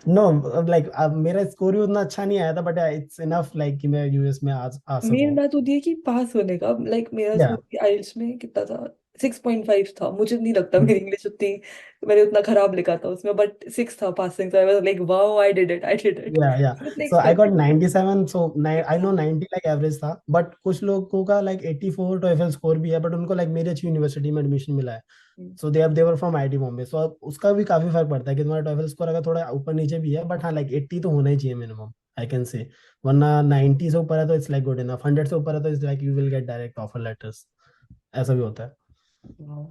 B: Know like अब मेरा स्कोर भी उतना अच्छा नहीं आया था, बट इट्स इनफ लाइक कि मैं यूएस में आ
A: मेन
B: सकूं।
A: बात होती है कि पास होने का, लाइक मेरा
B: या
A: स्कोर आइल्स में कितना था, 6.5 था। मुझे नहीं लगता मेरी इंग्लिश उतनी, मैंने उतना खराब लिखा था उसमें, बट 6 था पासिंग। तो I was like wow, I did it, I did it.
B: Yeah
A: like
B: so I got
A: expected.
B: 97, so I know 90 like average था, बट कुछ लोगों का लाइक 84 टोएफल स्कोर भी है, बट उनको लाइक मेरी अच्छी यूनिवर्सिटी में एडमिशन मिला है। So they were from IIT Bombay. सो उसका भी काफी फर्क पड़ता है कि तुम्हारा टोएफल स्कोर अगर थोड़ा ऊपर नीचे भी है, बट हाँ लाइक 80 तो होना ही चाहिए मिनिमम, आई कैन से। वरना 90 से ऊपर है तो इट्स लाइक गुड इनफ, 100 से ऊपर है तो it's like you will get direct offer letters, ऐसा भी होता है।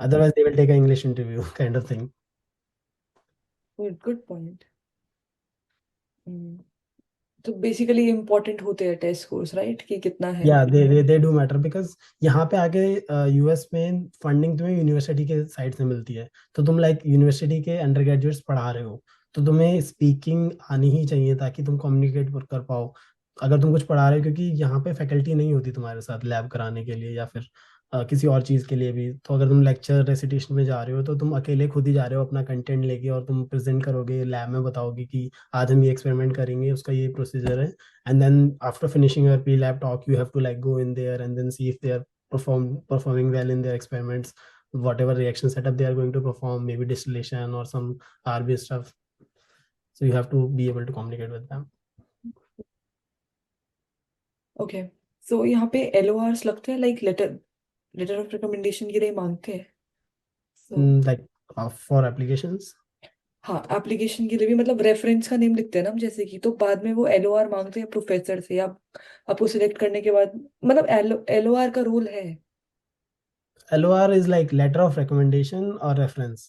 B: Otherwise they will take a English interview kind of thing.
A: Good, good point. तो बेसिकली इम्पोर्टेंट होते हैं टेस्ट स्कोर्स राइट, कि कितना है।
B: या दे डू मैटर बिकॉज यहाँ पे आके यूएस में फंडिंग तुम्हें यूनिवर्सिटी के साइड से मिलती है। तो तुम लाइक यूनिवर्सिटी के अंडर ग्रेजुएट्स पढ़ा रहे हो, तो तुम्हें स्पीकिंग आनी ही चाहिए ताकि तुम कम्युनिकेट कर पाओ अगर तुम कुछ पढ़ा रहे हो, क्योंकि यहाँ पे फैकल्टी नहीं होती तुम्हारे साथ लैब कराने के लिए या फिर किसी और चीज़ के लिए भी। तो अगर तुम लेक्चर रेसिटेशन में जा रहे हो तो तुम अकेले खुद ही जा रहे हो अपना कंटेंट लेके, और तुम प्रेजेंट करोगे लैब में, बताओगे कि आज हम ये एक्सपेरिमेंट करेंगे, उसका ये प्रोसीजर है। And then after finishing your pre-lab talk you have to like go in there and then see if they are performing well in their experiments, whatever reaction setup they are going to perform, maybe distillation or some RB stuff. So you have to be able to communicate with them.
A: Okay, so यहाँ पे LORs लगते हैं, like letter letter of recommendation के लिए मांगते हैं। So
B: Like for applications.
A: हाँ, application के लिए भी मतलब रेफरेंस का नेम लिखते हैं ना हम, जैसे कि तो बाद में वो एलओआर मांगते हैं प्रोफेसर से, या आपको सिलेक्ट करने के बाद, मतलब एलओआर का रोल है।
B: LOR is like letter of recommendation or reference.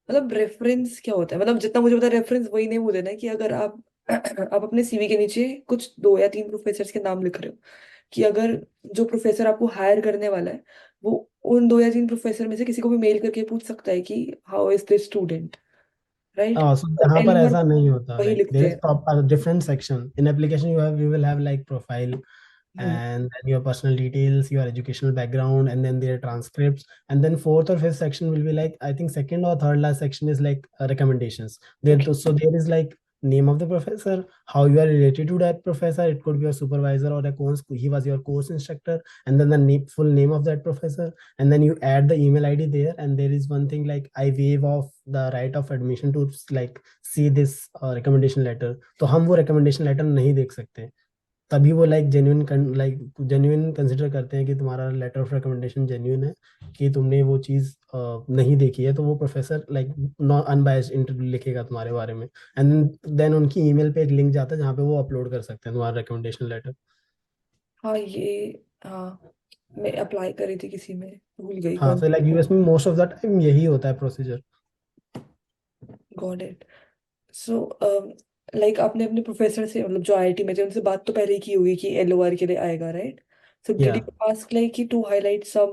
A: मतलब रेफरेंस क्या होता है, मतलब जितना मुझे पता है रेफरेंस वही नेम होता है ना, कि अगर आप आप अपने सीवी के नीचे कुछ 2 या 3 प्रोफेसर के नाम लिख रहे हो, कि अगर जो प्रोफेसर आपको हायर करने वाला है वो उन 2 या 3 प्रोफेसर में से किसी को भी मेल करके पूछ सकता है कि how is this student, right?
B: So
A: तो
B: यहाँ पर
A: एलओआर
B: ऐसा नहीं होता,
A: वही
B: like there
A: लिखते
B: is
A: हैं।
B: proper different section in application. You will have like profile,
A: hmm.
B: and then your personal details, your educational background, and then their transcripts, and then fourth or fifth section will be like, I think second or third last section is like recommendations.
A: Okay.
B: So there is like name of the professor, how you are related to that professor. It could be your supervisor or a course, he was your course instructor, and then the full name of that professor, and then you add the email ID there. And there is one thing like, I waive off the right of admission to like see this recommendation letter. तो हम वो recommendation letter नहीं देख सकते, तभी वो genuine consider करते हैं कि तुम्हारा लेटर ऑफ रिकमेंडेशन जेन्युइन है, कि तुमने वो चीज नहीं देखी है। तो वो professor like non unbiased interview लिखेगा तुम्हारे बारे में, एंड देन उनकी ईमेल पे एक लिंक जाता है जहाँ पे वो अपलोड कर सकते हैं तुम्हारा रिकमेंडेशन लेटर।
A: हाँ ये, हाँ मैं अप्लाई करी थी किसी में, भूल गई
B: हाँ,
A: कौन
B: तो लाइक
A: सी।
B: यूएस में मोस्ट ऑफ द टाइम यही होता है procedure.
A: Got it. So like आपने अपने प्रोफेसर से, मतलब जो आईआईटी में थे उनसे बात तो पहले ही की होगी कि एलओआर के लिए आएगा, राइट? सो डिड
B: या
A: यू आस्क लाइक कि टू हाईलाइट सम,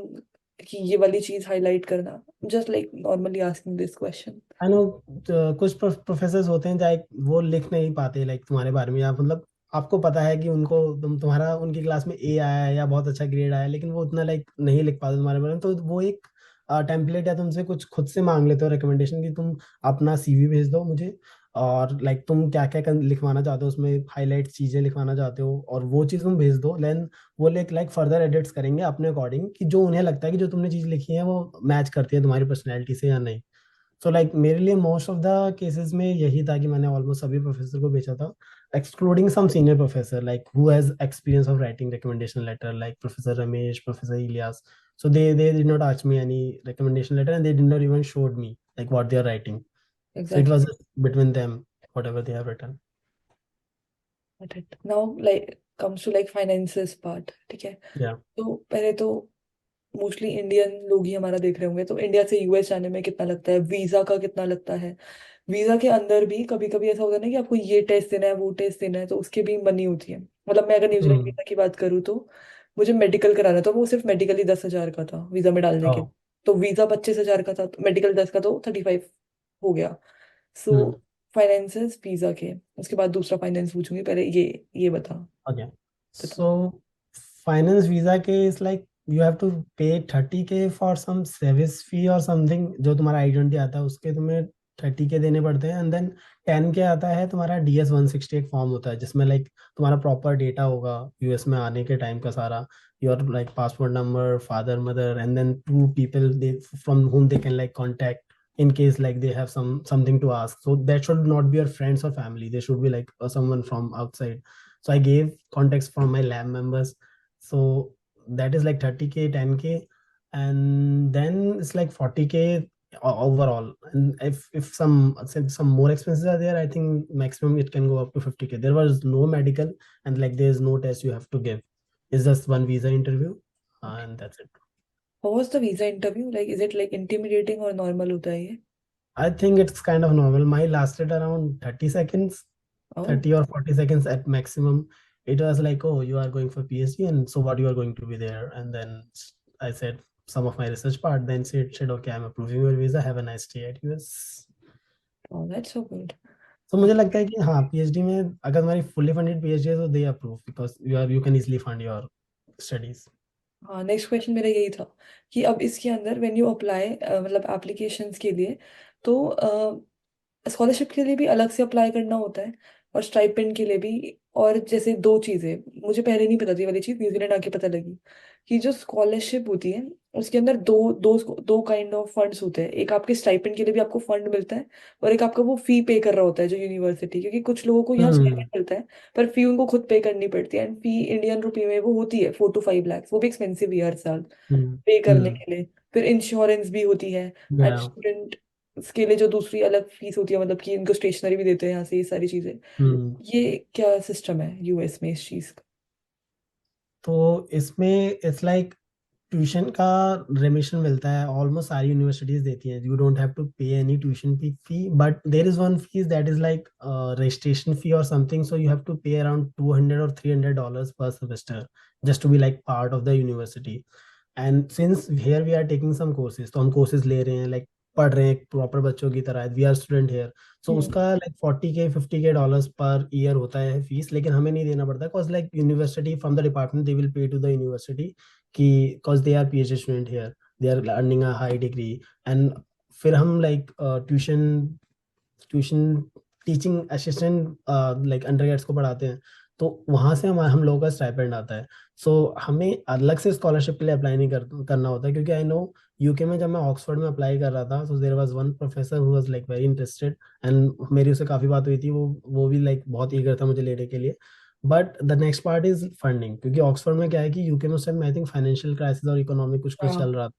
A: कि ये वाली चीज हाईलाइट करना, just like normally asking this question.
B: I know, कुछ प्रोफेसर होते हैं लाइक वो लिख नहीं पाते लाइक तुम्हारे बारे में, या मतलब आपको पता है कि उनको तुम्हारा उनकी क्लास में ए आया है या बहुत अच्छा ग्रेड आया है, लेकिन वो उतना लाइक नहीं लिख पाते तुम्हारे बारे में। तो वो एक टेम्पलेट या तुमसे कुछ खुद से मांग लेते हो रिकमेंडेशन की, तुम अपना सीवी भेज दो मुझे, और लाइक तुम क्या क्या लिखवाना चाहते हो उसमें, हाईलाइट चीजें लिखवाना चाहते हो, और वो चीज तुम भेज दो। देन वो लाइक फर्दर एडिट्स करेंगे अपने अकॉर्डिंग, कि जो उन्हें लगता है कि जो तुमने चीज लिखी है वो मैच करती है तुम्हारी पर्सनैलिटी से या नहीं। सो लाइक मेरे लिए मोस्ट ऑफ द केसेस में यही था कि मैंने ऑलमोस्ट सभी प्रोफेसर को भेजा था, excluding some senior professor like who has experience of writing recommendation letter, like professor Ramesh, professor Ilyas. So they did not ask me any recommendation letter, and they did not even showed me like what they are writing. So it
A: exactly.
B: was just between them whatever they have written.
A: Got it. Now like comes to like finances part, ठीक है?
B: Yeah.
A: तो पहले तो mostly Indian लोग ही हमारा देख रहे होंगे, तो इंडिया से यूएस जाने में कितना लगता है, वीजा का कितना लगता है? वीजा के अंदर भी कभी कभी ऐसा होता है ना कि आपको ये टेस्ट देना है, वो टेस्ट देना है, तो उसकी भी मनी होती है। मतलब मैं अगर न्यूजीलैंड
B: Hmm.
A: वीजा की बात करूँ तो मुझे मेडिकल कराना था, वो सिर्फ मेडिकल ही 10,000 का था वीजा में डालने के।
B: Oh.
A: तो वीजा 25,000 का था, तो मेडिकल 10 का, तो 35 हो गया। सो
B: Hmm.
A: फाइनेंसेस वीजा के, उसके बाद दूसरा फाइनेंस पूछूंगी, पहले ये बता
B: Okay.
A: बता।
B: So finance visa के is like you have to pay 30K for some service fee or something, जो तुम्हारा I-20 आता है उसके तुम्हें 30K देने पड़ते हैं, एंड देन 10K आता है तुम्हारा DS-160, एक फॉर्म होता है जिसमें लाइक तुम्हारा प्रॉपर डेटा होगा यूएस में आने के टाइम का सारा, your like passport number, father mother, and then 2 people they from whom they can like contact in case like they have something to ask. So that should not be your friends or family, they should be like someone from outside. So I gave context from my lab members. So that is like 30K, 10K, and then it's like 40K overall. And if some more expenses are there, I think maximum it can go up to 50K. There was no medical, and like there's no test you have to give. It's just one visa interview, and that's it.
A: How was the visa interview like, is it like intimidating और normal होता है ये?
B: I think it's kind of normal. Mine lasted around 30 seconds,
A: oh.
B: 30 or 40 seconds at maximum. It was like, oh, you are going for PhD, and so what you are going to be there. And then I said some of my research part. Then said, okay, I'm approving your visa. Have a nice day at US.
A: Oh that's so good.
B: तो मुझे लगता है कि हाँ, PhD में अगर तुम्हारी fully funded PhD है तो they approve, because you can easily fund your studies.
A: हाँ, नेक्स्ट क्वेश्चन मेरा यही था कि अब इसके अंदर व्हेन यू अप्लाई, मतलब एप्लीकेशंस के लिए, तो स्कॉलरशिप के लिए भी अलग से अप्लाई करना होता है, और स्टाइपेंड के लिए भी। और जैसे दो चीज़ें मुझे पहले नहीं पता थी, ये वाली चीज़ न्यूजीलैंड आके पता लगी, कि जो स्कॉलरशिप होती है उसके अंदर दो दो दो काइंड ऑफ फंड्स होते हैं। एक आपके स्टाइपेंड के लिए भी आपको फंड मिलता है, और एक आपका वो फी पे कर रहा होता है जो यूनिवर्सिटी, क्योंकि कुछ लोगों को यहाँ स्टाइपेंड
B: हम्म.
A: मिलता है पर फी उनको खुद पे करनी पड़ती है, एंड फी इंडियन रुपी में वो होती है 4 to 5 लाख, वो भी एक्सपेंसिव है हर साल
B: हम्म.
A: पे करने
B: हम्म.
A: के लिए। फिर इंश्योरेंस भी होती है, एंड
B: या.
A: स्टूडेंट उसके लिए जो दूसरी अलग फीस होती है, मतलब कि इनको स्टेशनरी भी देते हैं यहाँ से, ये सारी चीजें,
B: हम्म।
A: ये क्या सिस्टम है यूएस में इस चीज का?
B: तो इसमें इट्स लाइक ट्यूशन का रेमिशन मिलता है, ऑलमोस्ट सारी यूनिवर्सिटीज देती हैं, you don't have to pay any tuition fee, but there is one fees that is like registration fee और something, so you have to pay around $200 or $300 per semester just to be like part of the university. And since here we are taking some courses, तो हम courses ले रहे हैं, like पढ़ रहे हैं proper बच्चों की तरह, वी आर स्टूडेंट हियर, सो
A: हम्म।
B: उसका like 40K $50K per year होता है फीस, लेकिन हमें नहीं देना पड़ता, because like university from the department they will pay to the university कि because they are PhD student here, they are earning a high degree. And फिर हम like tuition tuition teaching assistant like undergrads को पढ़ाते हैं, तो वहां से हम लोगों का स्टाइपेंड आता है। सो हमें अलग से स्कॉलरशिप के लिए अप्लाई नहीं करना होता, क्योंकि आई नो यूके में जब मैं ऑक्सफोर्ड में अप्लाई कर रहा था, तो there was one professor who was like very interested, and मेरी उससे काफी बात हुई थी, वो भी लाइक बहुत ईगर था मुझे लेने के लिए। But the next part is funding, क्योंकि ऑक्सफोर्ड में क्या है कि यूके में उस time I think financial crisis और इकोनॉमिक कुछ कुछ
A: हाँ।
B: चल रहा था,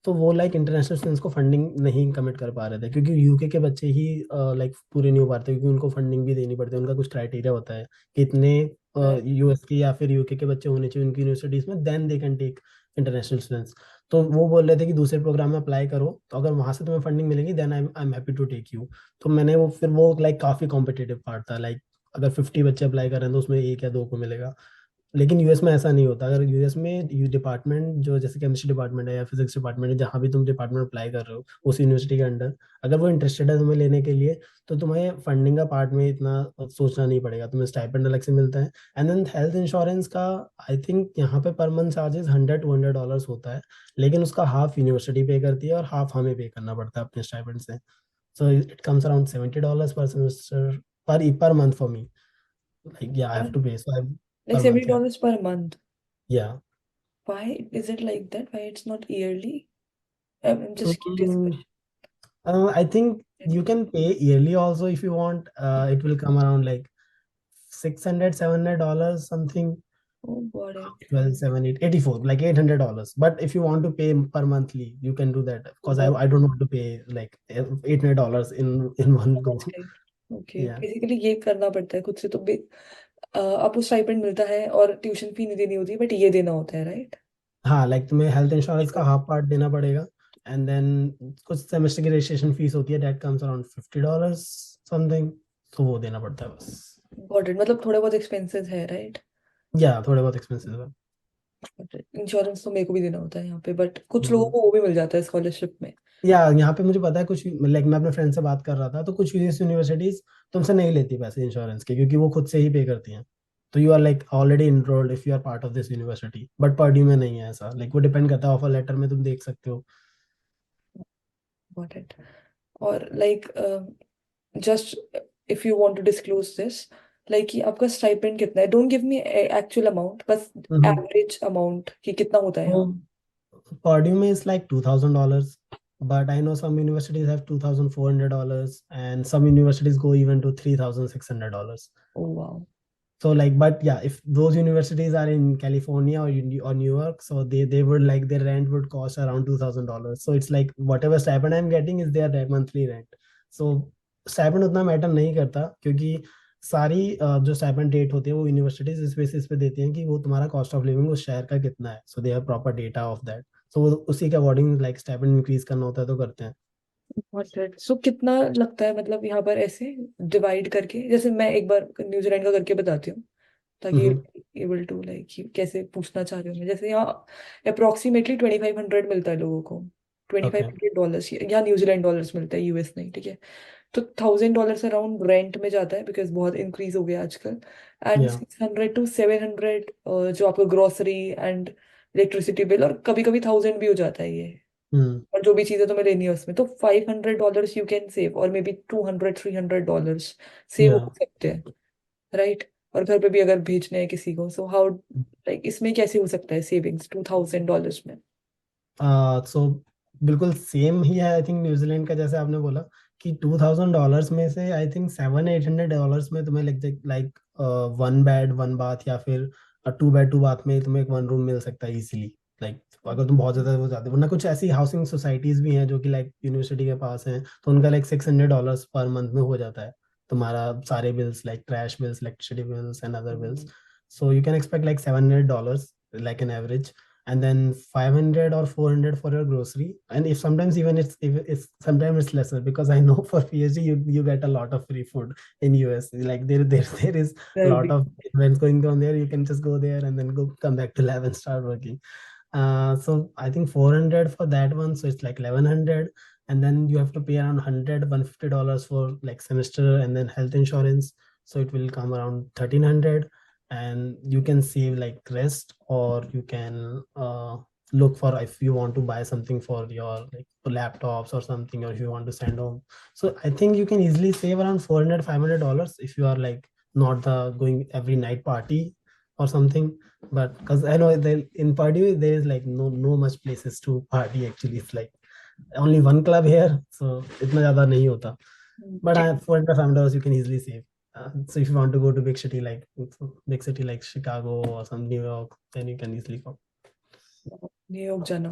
B: तो वो लाइक इंटरनेशनल स्टूडेंट्स को फंडिंग नहीं कमिट कर पा रहे थे, क्योंकि यूके के बच्चे ही लाइक पूरे नहीं हो पाते, क्योंकि उनको फंडिंग भी देनी पड़ती है, उनका कुछ क्राइटेरिया होता है कि इतने यूएस के या फिर यूके के बच्चे होने चाहिए उनकी यूनिवर्सिटीज में, then they can take international students. तो वो बोल रहे थे कि दूसरे प्रोग्राम में अप्लाई करो, तो अगर वहां से तुम्हें फंडिंग मिलेगी then I am happy to take you. तो मैंने वो लाइक काफी कॉम्पिटेटिव पार्ट था, लाइक अगर 50 बच्चे अप्लाई कर रहे हैं तो उसमें एक या दो को मिलेगा। लेकिन यूएस में ऐसा नहीं होता, अगर यूएस में यू डिपार्टमेंट जो जैसे केमिस्ट्री डिपार्टमेंट है या फिजिक्स डिपार्टमेंट है, जहाँ भी तुम डिपार्टमेंट अप्लाई कर रहे हो उस यूनिवर्सिटी के अंडर, अगर वो इंटरेस्टेड है तुम्हें लेने के लिए, तो तुम्हें फंडिंग का पार्ट में इतना सोचना नहीं पड़ेगा, तुम्हें स्टाइपेंड अलग से मिलता है। एंड देन हेल्थ इंश्योरेंस का आई थिंक यहाँ पे पर मंथ चार्जेस $100-$200 होता है, लेकिन उसका हाफ यूनिवर्सिटी पे करती है और हाफ हमें पे करना पड़ता है अपने स्टाइपेंड से। सो इट कम्स अराउंड $70 पर semester, per month for me, like yeah I have to pay, so I
A: like
B: per
A: seventy
B: month, yeah.
A: Dollars per month
B: Yeah.
A: Why is it like that? Why it's not yearly? I'm just curious
B: Mm,
A: question.
B: I think you can pay yearly also if you want. It will come around like 600-$700 something.
A: Oh, got it.
B: 12, 7, 8, 84, like $800. But if you want to pay per monthly, you can do that. Because I,
A: Got
B: I don't want to pay like $800 in one go.
A: it. Okay,
B: Yeah.
A: Basically ये करना पड़ता है खुद से, तो आपको stipend मिलता है और ट्यूशन फी नहीं देनी होती, बट ये देना होता है, राइट?
B: हाँ, लाइक तुम्हें हेल्थ इंश्योरेंस का हाफ पार्ट देना पड़ेगा, एंड देन कुछ सेमेस्टर की रजिस्ट्रेशन फीस होती है, दैट कम्स अराउंड $50 समथिंग, तो वो देना पड़ता है बस।
A: गॉट इट, मतलब थोड़े बहुत एक्सपेंसेस है, राइट?
B: या थोड़े बहुत एक्सपेंसिव है।
A: इंश्योरेंस तो मेरे को भी देना होता है यहाँ पे, बट कुछ लोगों
B: हम्म।
A: को वो भी मिल जाता है स्कॉलरशिप में।
B: या यहाँ पे मुझे पता है कुछ, लाइक मैं अपने फ्रेंड से बात कर रहा था, तो कुछ यूएस यूनिवर्सिटीज तुमसे नहीं लेती पैसे इंश्योरेंस के, क्योंकि वो खुद से ही पे करती हैं, तो you are like already enrolled if you are part of this university, but Purdue में नहीं है ऐसा, लाइक वो डिपेंड करता है, ऑफर लेटर में तुम देख सकते हो।
A: Got it. और like just if you want to disclose this, like कि आपका स्टाइपेंड कितना है, don't give me actual amount, बस
B: हम्म।
A: एवरेज अमाउंट कि कितना होता है
B: तो
A: यहाँ?
B: Purdue is like $2,000, but I know some universities have $2,400, and some universities go even to $3,600.
A: Oh wow.
B: So like, but yeah, if those universities are in California or New York, so they would like their rent would cost around $2,000. So it's like whatever stipend I'm getting is their monthly rent. So stipend उतना matter नहीं करता, क्योंकि सारी जो stipend rate होती है वो universities इस बेसिस पे देती हैं कि वो तुम्हारा कॉस्ट ऑफ लिविंग उस शहर का कितना है, so they have proper data of that, so वो उसी के अकॉर्डिंग लाइक स्टाइपेंड इंक्रीज करना होता है तो करते हैं।
A: सो कितना लगता है, मतलब यहाँ पर ऐसे डिवाइड करके, जैसे मैं एक बार न्यूजीलैंड का करके बताती हूँ, ताकि
B: हम्म।
A: एबल टू लाइक कैसे पूछना चाह रही हूँ मैं। जैसे यहाँ अप्रोक्सीमेटली 2500 मिलता है लोगों को, twenty five
B: okay.
A: Hundred dollars यहाँ न्यूजीलैंड डॉलर्स मिलता है, यूएस नहीं, ठीक है? तो $1000 अराउंड रेंट में जाता है, बिकॉज बहुत इंक्रीज हो गया आजकल। एंड
B: या।
A: 600 to 700 जो आपका ग्रोसरी एंड इलेक्ट्रिसिटी बिल, और कभी कभी 1000 भी हो जाता है ये,
B: हम्म।
A: और जो भी चीजें तुम्हें लेनी है उसमें, तो $500 यू कैन सेव, और मे बी $200-300 सेव
B: या।
A: हो सकते हैं, राइट? और घर पे भी अगर भेजने हैं किसी को, सो हाउ, लाइक इसमें कैसे हो सकता है सेविंग्स $2000 में?
B: सो बिल्कुल सेम ही है आई थिंक न्यूजीलैंड का, जैसे आपने बोला कि $2,000 में से आई थिंक $700-800 में तुम्हें like one bed one bath, या फिर 2 बेड 2 बाथ में तुम्हें एक वन रूम मिल सकता है इजीली, लाइक अगर तुम बहुत ज्यादा वो जाते हो, वरना कुछ ऐसी हाउसिंग सोसाइटीज भी हैं जो कि लाइक यूनिवर्सिटी के पास हैं, तो उनका लाइक $600 पर मंथ में हो जाता है तुम्हारा सारे bills, like trash bills, electricity bills and other bills. So you can expect like $700 like an average, and then 500 or 400 for your grocery. And if sometimes even if it's sometimes it's lesser, because I know for PhD you get a lot of free food in US. Like there is a lot
A: Right.
B: of events going on there. You can just go there and then go come back to lab and start working. So I think 400 for that one, so it's like 1100. And then you have to pay around 150 dollars for like semester and then health insurance, so it will come around 1300. And you can save like rest, or you can look for if you want to buy something for your like laptops or something, or if you want to send home. So I think you can easily save around 400 $500 if you are like not the going every night party or something. But because I know that in Purdue there is like no much places to party actually. It's like only one club here, so इतना ज़्यादा नहीं होता. But I
A: Okay.
B: $400 $500 you can easily save. So if you want to go to big city like Chicago or some New York, then you can easily go.
A: New York जाना.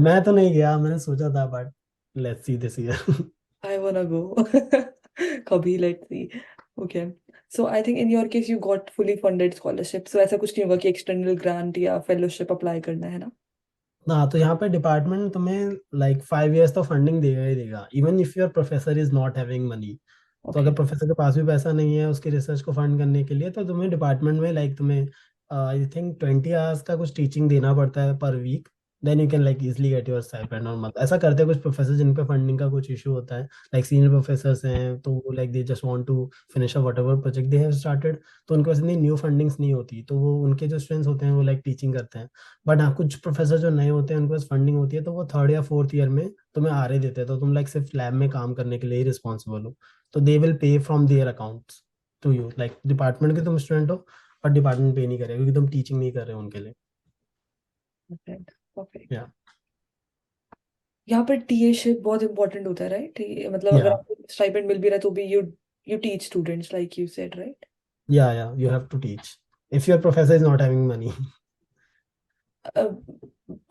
B: मैं तो नहीं गया, मैंने सोचा था, but let's see this year.
A: I wanna go. कभी, let's see. Okay. So I think in your case you got fully funded scholarship. So ऐसा कुछ नहीं होगा कि external grant या fellowship apply करना है ना?
B: हाँ, तो यहाँ पे डिपार्टमेंट तुम्हें लाइक 5 years तो फंडिंग देगा ही देगा, even if your professor is not having money. तो अगर
A: Okay.
B: प्रोफेसर के पास भी पैसा नहीं है उसकी रिसर्च को फंड करने के लिए, तो तुम्हें डिपार्टमेंट में लाइक तुम्हें आई थिंक 20 hours का कुछ टीचिंग देना पड़ता है पर week. Then you can like easily get your stipend और मंथ. ऐसा करते हैं कुछ प्रोफेसर जिन पे फंडिंग का कुछ इशू होता है, लाइक सीनियर प्रोफेसर हैं, तो वो like they just want to finish up whatever project they have started. तो उनको इतनी न्यू फंडिंग्स नहीं होती, तो वो उनके जो स्टूडेंट्स होते हैं वो लाइक टीचिंग करते हैं. बट हाँ, कुछ प्रोफेसर जो नए होते हैं उनके पास फंडिंग होती है, तो वो 3rd या 4th ईयर में तुम्हें आरे देते हैं, तो तुम लाइक सिर्फ लैब में काम करने के लिए ही रिस्पॉन्सिबल हो. तो they will pay from their accounts to you, like department के तुम स्टूडेंट हो, और डिपार्टमेंट पे नहीं करेगा क्योंकि तुम टीचिंग नहीं कर रहे हो उनके लिए.
A: Perfect. Perfect.
B: या
A: यहाँ पर टीएशिप बहुत इंपॉर्टेंट होता है, राइट? मतलब अगर
B: या
A: आपको स्टाइपेंड मिल भी रहा है तो भी you teach students like you said, right?
B: या you have to teach if your professor is not having money.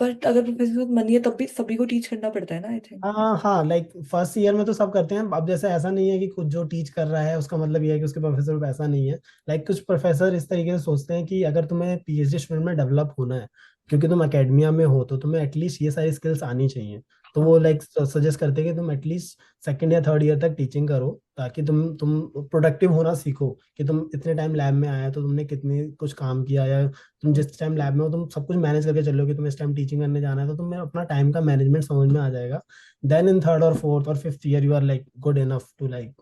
A: But अगर प्रोफेसर के पास मनी है तब भी सभी को टीच करना पड़ता है ना, आई थिंक.
B: हाँ हाँ, लाइक फर्स्ट ईयर में तो सब करते हैं. अब जैसे ऐसा नहीं है कि कुछ जो टीच कर रहा है उसका मतलब ये है कि उसके प्रोफेसर को पैसा नहीं है. लाइक कुछ प्रोफेसर इस तरीके से सोचते हैं कि अगर तुम्हें पीएचडी स्टूडेंट में डेवलप होना है, क्योंकि तुम एकेडमिया में हो, तो तुम्हें एटलीस्ट ये सारी स्किल्स आनी चाहिए. तो
A: हाँ.
B: वो लाइक सजेस्ट करते हैं कि तुम एटलीस्ट 2nd या 3rd ईयर तक टीचिंग करो, ताकि तुम प्रोडक्टिव होना सीखो. कि तुम इतने टाइम लैब में आया तो तुमने कितने कुछ काम किया, या तुम जिस टाइम लैब में हो तुम सब कुछ मैनेज करके चलो कि तुम्हें इस टाइम टीचिंग करने जाना है, तो तुम्हें अपना टाइम का मैनेजमेंट समझ में आ जाएगा. Then in 3rd or 4th or 5th year you are like good enough to like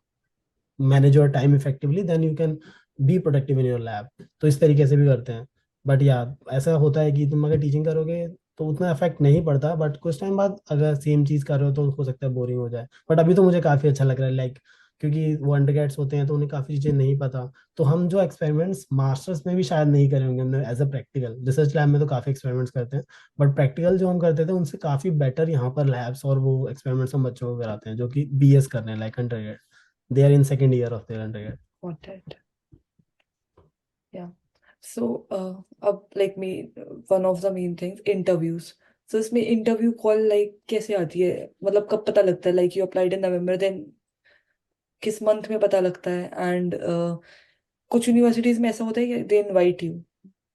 B: manage your time effectively, then you can be productive in your lab. तो इस तरीके से भी करते हैं. बट या ऐसा होता है कि तुम अगर टीचिंग करोगे तो उतना इफेक्ट नहीं पड़ता, बट कुछ टाइम बाद अगर सेम चीज कर रहे हो तो हो सकता है बोरिंग हो जाए. बट अभी तो मुझे काफी अच्छा लग रहा है, लाइक क्योंकि वो अंडरग्रेड्स होते हैं तो उन्हें काफी चीजें नहीं पता. तो हम जो एक्सपेरिमेंट्स मास्टर्स में भी शायद नहीं करेंगे हमने as a practical, research lab में तो काफी एक्सपेरिमेंट्स करते हैं, बट प्रैक्टिकल जो हम करते थे उनसे काफी बेटर यहाँ पर लैब्स और वो एक्सपेरिमेंट्स हम बच्चों को कराते हैं जो कि बीएस कर रहे हैं like undergrad. They are in 2nd year of their undergrad.
A: Content. Yeah. So, अब like me, one of the main things, interviews. So इसमें interview call like कैसे आती है? मतलब कब पता लगता है? Like you applied in November, then किस मंथ में पता लगता है? एंड कुछ यूनिवर्सिटीज में ऐसा होता है कि दे इनवाइट यू,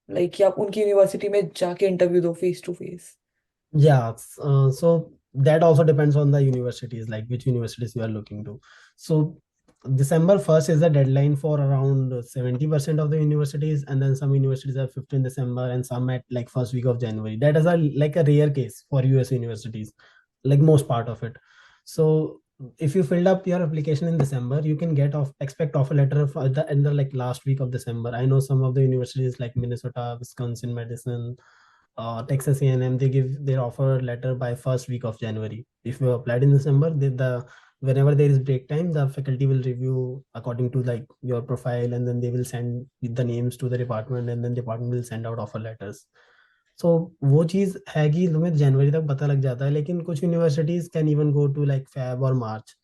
A: लाइक कि आप उनकी यूनिवर्सिटी में जाके इंटरव्यू दो face to face.
B: Yeah, so that also depends on the universities, like which universities you are looking to. So December 1st is the deadline for around 70% of the universities, and then some universities are 15 December and some at like first week of January. That is like a rare case for US universities, like most part of it. So if you filled up your application in December, you can expect offer letter for the in the like last week of December. I know some of the universities like Minnesota, Wisconsin, Madison, Texas A&M, they give their offer letter by first week of January. If you applied in December, whenever there is break time, the faculty will review according to like your profile, and then they will send the names to the department, and then department will send out offer letters. So वो चीज है कि तुम्हें जनवरी तक पता लग जाता है, लेकिन कुछ universities can even go to like Feb और मार्च.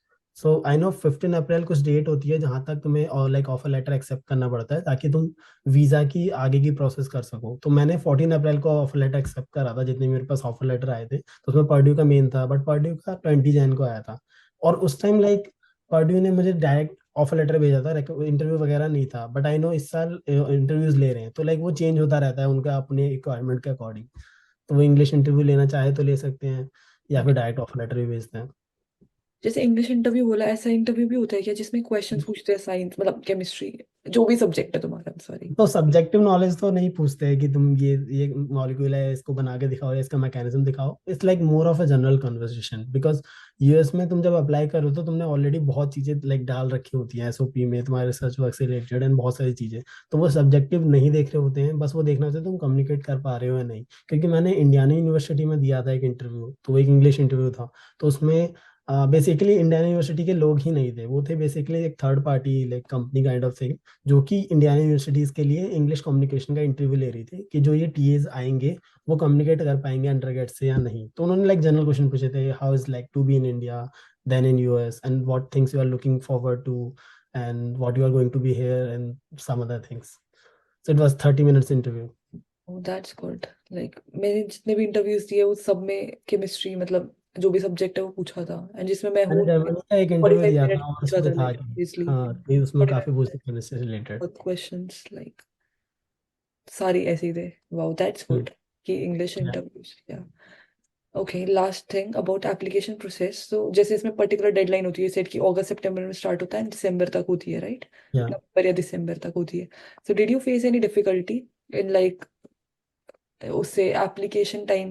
B: सो आई नो 15 अप्रैल कुछ डेट होती है जहां तक तुम्हें और लाइक ऑफर लेटर एक्सेप्ट करना पड़ता है ताकि तुम वीजा की आगे की प्रोसेस कर सको। तो मैंने 14 अप्रैल को ऑफर लेटर एक्सेप्ट करा था, जितने मेरे पास ऑफर लेटर आए थे। तो उसमें पर्ड्यू का मेन था, बट पर्ड्यू का 20 जैन को आया था। और उस टाइम लाइक पर्ड्यू ने मुझे डायरेक्ट ऑफर लेटर भेजा था, इंटरव्यू वगैरह नहीं था। बट आई नो इस साल इंटरव्यूज ले रहे हैं, तो लाइक वो चेंज होता रहता है उनका अपने रिक्वायरमेंट के अकॉर्डिंग। तो वो इंग्लिश इंटरव्यू लेना चाहे तो ले सकते हैं, या फिर डायरेक्ट ऑफर लेटर भी भेजते हैं।
A: जैसे इंग्लिश इंटरव्यू बोला, ऐसा इंटरव्यू भी होता है क्या जिसमें क्वेश्चंस पूछते हैं साइंस मतलब केमिस्ट्री, जो भी सब्जेक्ट है तुम्हारा, सॉरी।
B: तो सब्जेक्टिव नॉलेज तो नहीं पूछते हैं कि तुम ये मॉलिक्यूल है, इसको बना के दिखाओ या इसका मैकेनिज्म दिखाओ। It's like more of a general conversation, because US में तुम जब अप्लाई करो तो तुमने ऑलरेडी बहुत चीजें लाइक डाल रखी होती हैं एसओपी में, तुम्हारे रिसर्च वर्क से रिलेटेड एंड बहुत सारी चीजें। तो वो सब्जेक्टिव नहीं देख रहे होते हैं, बस वो देखना होता है तुम कम्युनिकेट कर पा रहे हो या नहीं। क्योंकि मैंने इंडियाना यूनिवर्सिटी में दिया था एक इंटरव्यू, तो वो एक इंग्लिश इंटरव्यू था। तो उसमें बेसिकली इंडियन यूनिवर्सिटी के लोग ही नहीं थे, वो थे बेसिकली एक third party like company kind of thing, जो कि इंडियन यूनिवर्सिटीज के लिए इंग्लिश कम्युनिकेशन का इंटरव्यू ले रही थी कि जो ये टीएज आएंगे वो कम्युनिकेट कर पाएंगे अंडरग्रेड से या नहीं। तो उन्होंने लाइक जनरल क्वेश्चन पूछे थे, how is like to be in India then in US, and what things you are looking forward to, and what you are going to be here, and some other things. So it was 30 minutes interview.
A: That's good. Like मैंने जितने भी interviews दिए उस सब में chemistry मतलब जो भी सब्जेक्ट है वो पूछा था, एंड जिसमें मैं
B: मैंने
A: हूँ
B: जर्मनी का एक
A: फोर्टी
B: इंटरव्यू
A: फाइव
B: दिया
A: मिनट
B: था और
A: पूछा
B: उसमें
A: था
B: था
A: लाइक
B: कि
A: ऑब्वियसली
B: हाँ कि उसमें
A: फोर्टी
B: काफी
A: फाइव
B: पूछते थे इससे रिलेटेड।
A: बहुत क्वेश्चंस लाइक सारी ऐसे ही थे। वाओ दैट्स गुड कि इंग्लिश इंटरव्यूज। या okay, last thing about application process. तो जैसे इसमें पर्टिकुलर डेडलाइन होती है सेट की, अगस्त सितंबर में स्टार्ट होता है दिसंबर तक होती है, राइट?
B: या
A: नवंबर या दिसंबर तक होती है। So did you face any difficulty in like उससे एप्लीकेशन टाइम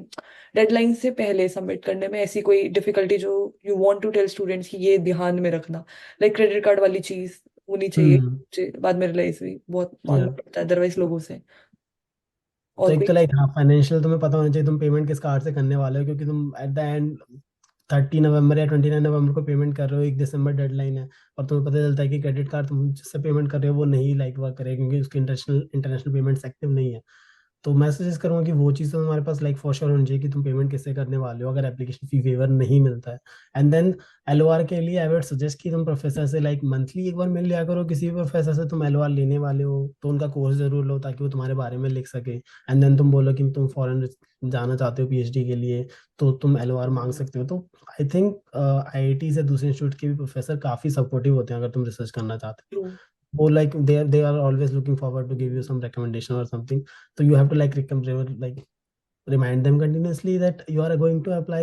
A: डेडलाइन से पहले सबमिट करने में, ऐसी कोई डिफिकल्टी जो you want to tell students की ये ध्यान में रखना, लाइक क्रेडिट कार्ड वाली चीज होनी चाहिए?
B: हम्म।
A: मुझे बाद में रियलाइज हुई बहुत
B: या
A: मांगना पड़ता है अदरवाइज लोगों से।
B: तो
A: और
B: एक
A: कोई?
B: तो लाइक हाँ फाइनेंशियल तुम्हें पता होना चाहिए तुम पेमेंट किस कार्ड से करने वाले हो, क्योंकि तुम एट द एंड 30 नवंबर या 29 नवंबर को पेमेंट कर रहे हो, 1 दिसंबर डेडलाइन है। और तुम्हें पता चलता है कि क्रेडिट कार्ड तुम जिससे पेमेंट कर रहे हो वो नहीं लाइक वर्क करेगा, क्योंकि उसके इंटरनेशनल इंटरनेशनल पेमेंट्स एक्टिव नहीं है। तो मैं सजेस्ट करूंगा कि वो चीज़ तो तुम्हारे पास लाइक फॉर श्योर होनी चाहिए कि तुम पेमेंट किससे करने वाले हो अगर एप्लीकेशन फी वेवर नहीं मिलता है। एंड देन एलओआर के लिए आई वुड सजेस्ट कि तुम प्रोफेसर से लाइक मंथली एक बार मिल लिया करो। किसी भी प्रोफेसर से तुम एलओआर लेने वाले हो तो उनका कोर्स जरूर लो, ताकि वो तुम्हारे बारे में लिख सके। एंड देन तुम बोलो कि तुम फॉरेन जाना चाहते हो पीएचडी के लिए, तो तुम एलओआर मांग सकते हो। तो आई थिंक आईआईटी से दूसरे इंस्टीट्यूट के भी प्रोफेसर काफी सपोर्टिव होते हैं अगर तुम रिसर्च करना चाहते
A: ट्रू।
B: हो। वो like they are always looking forward to give you some recommendation or something. So you have to like remind them continuously that you are going to apply.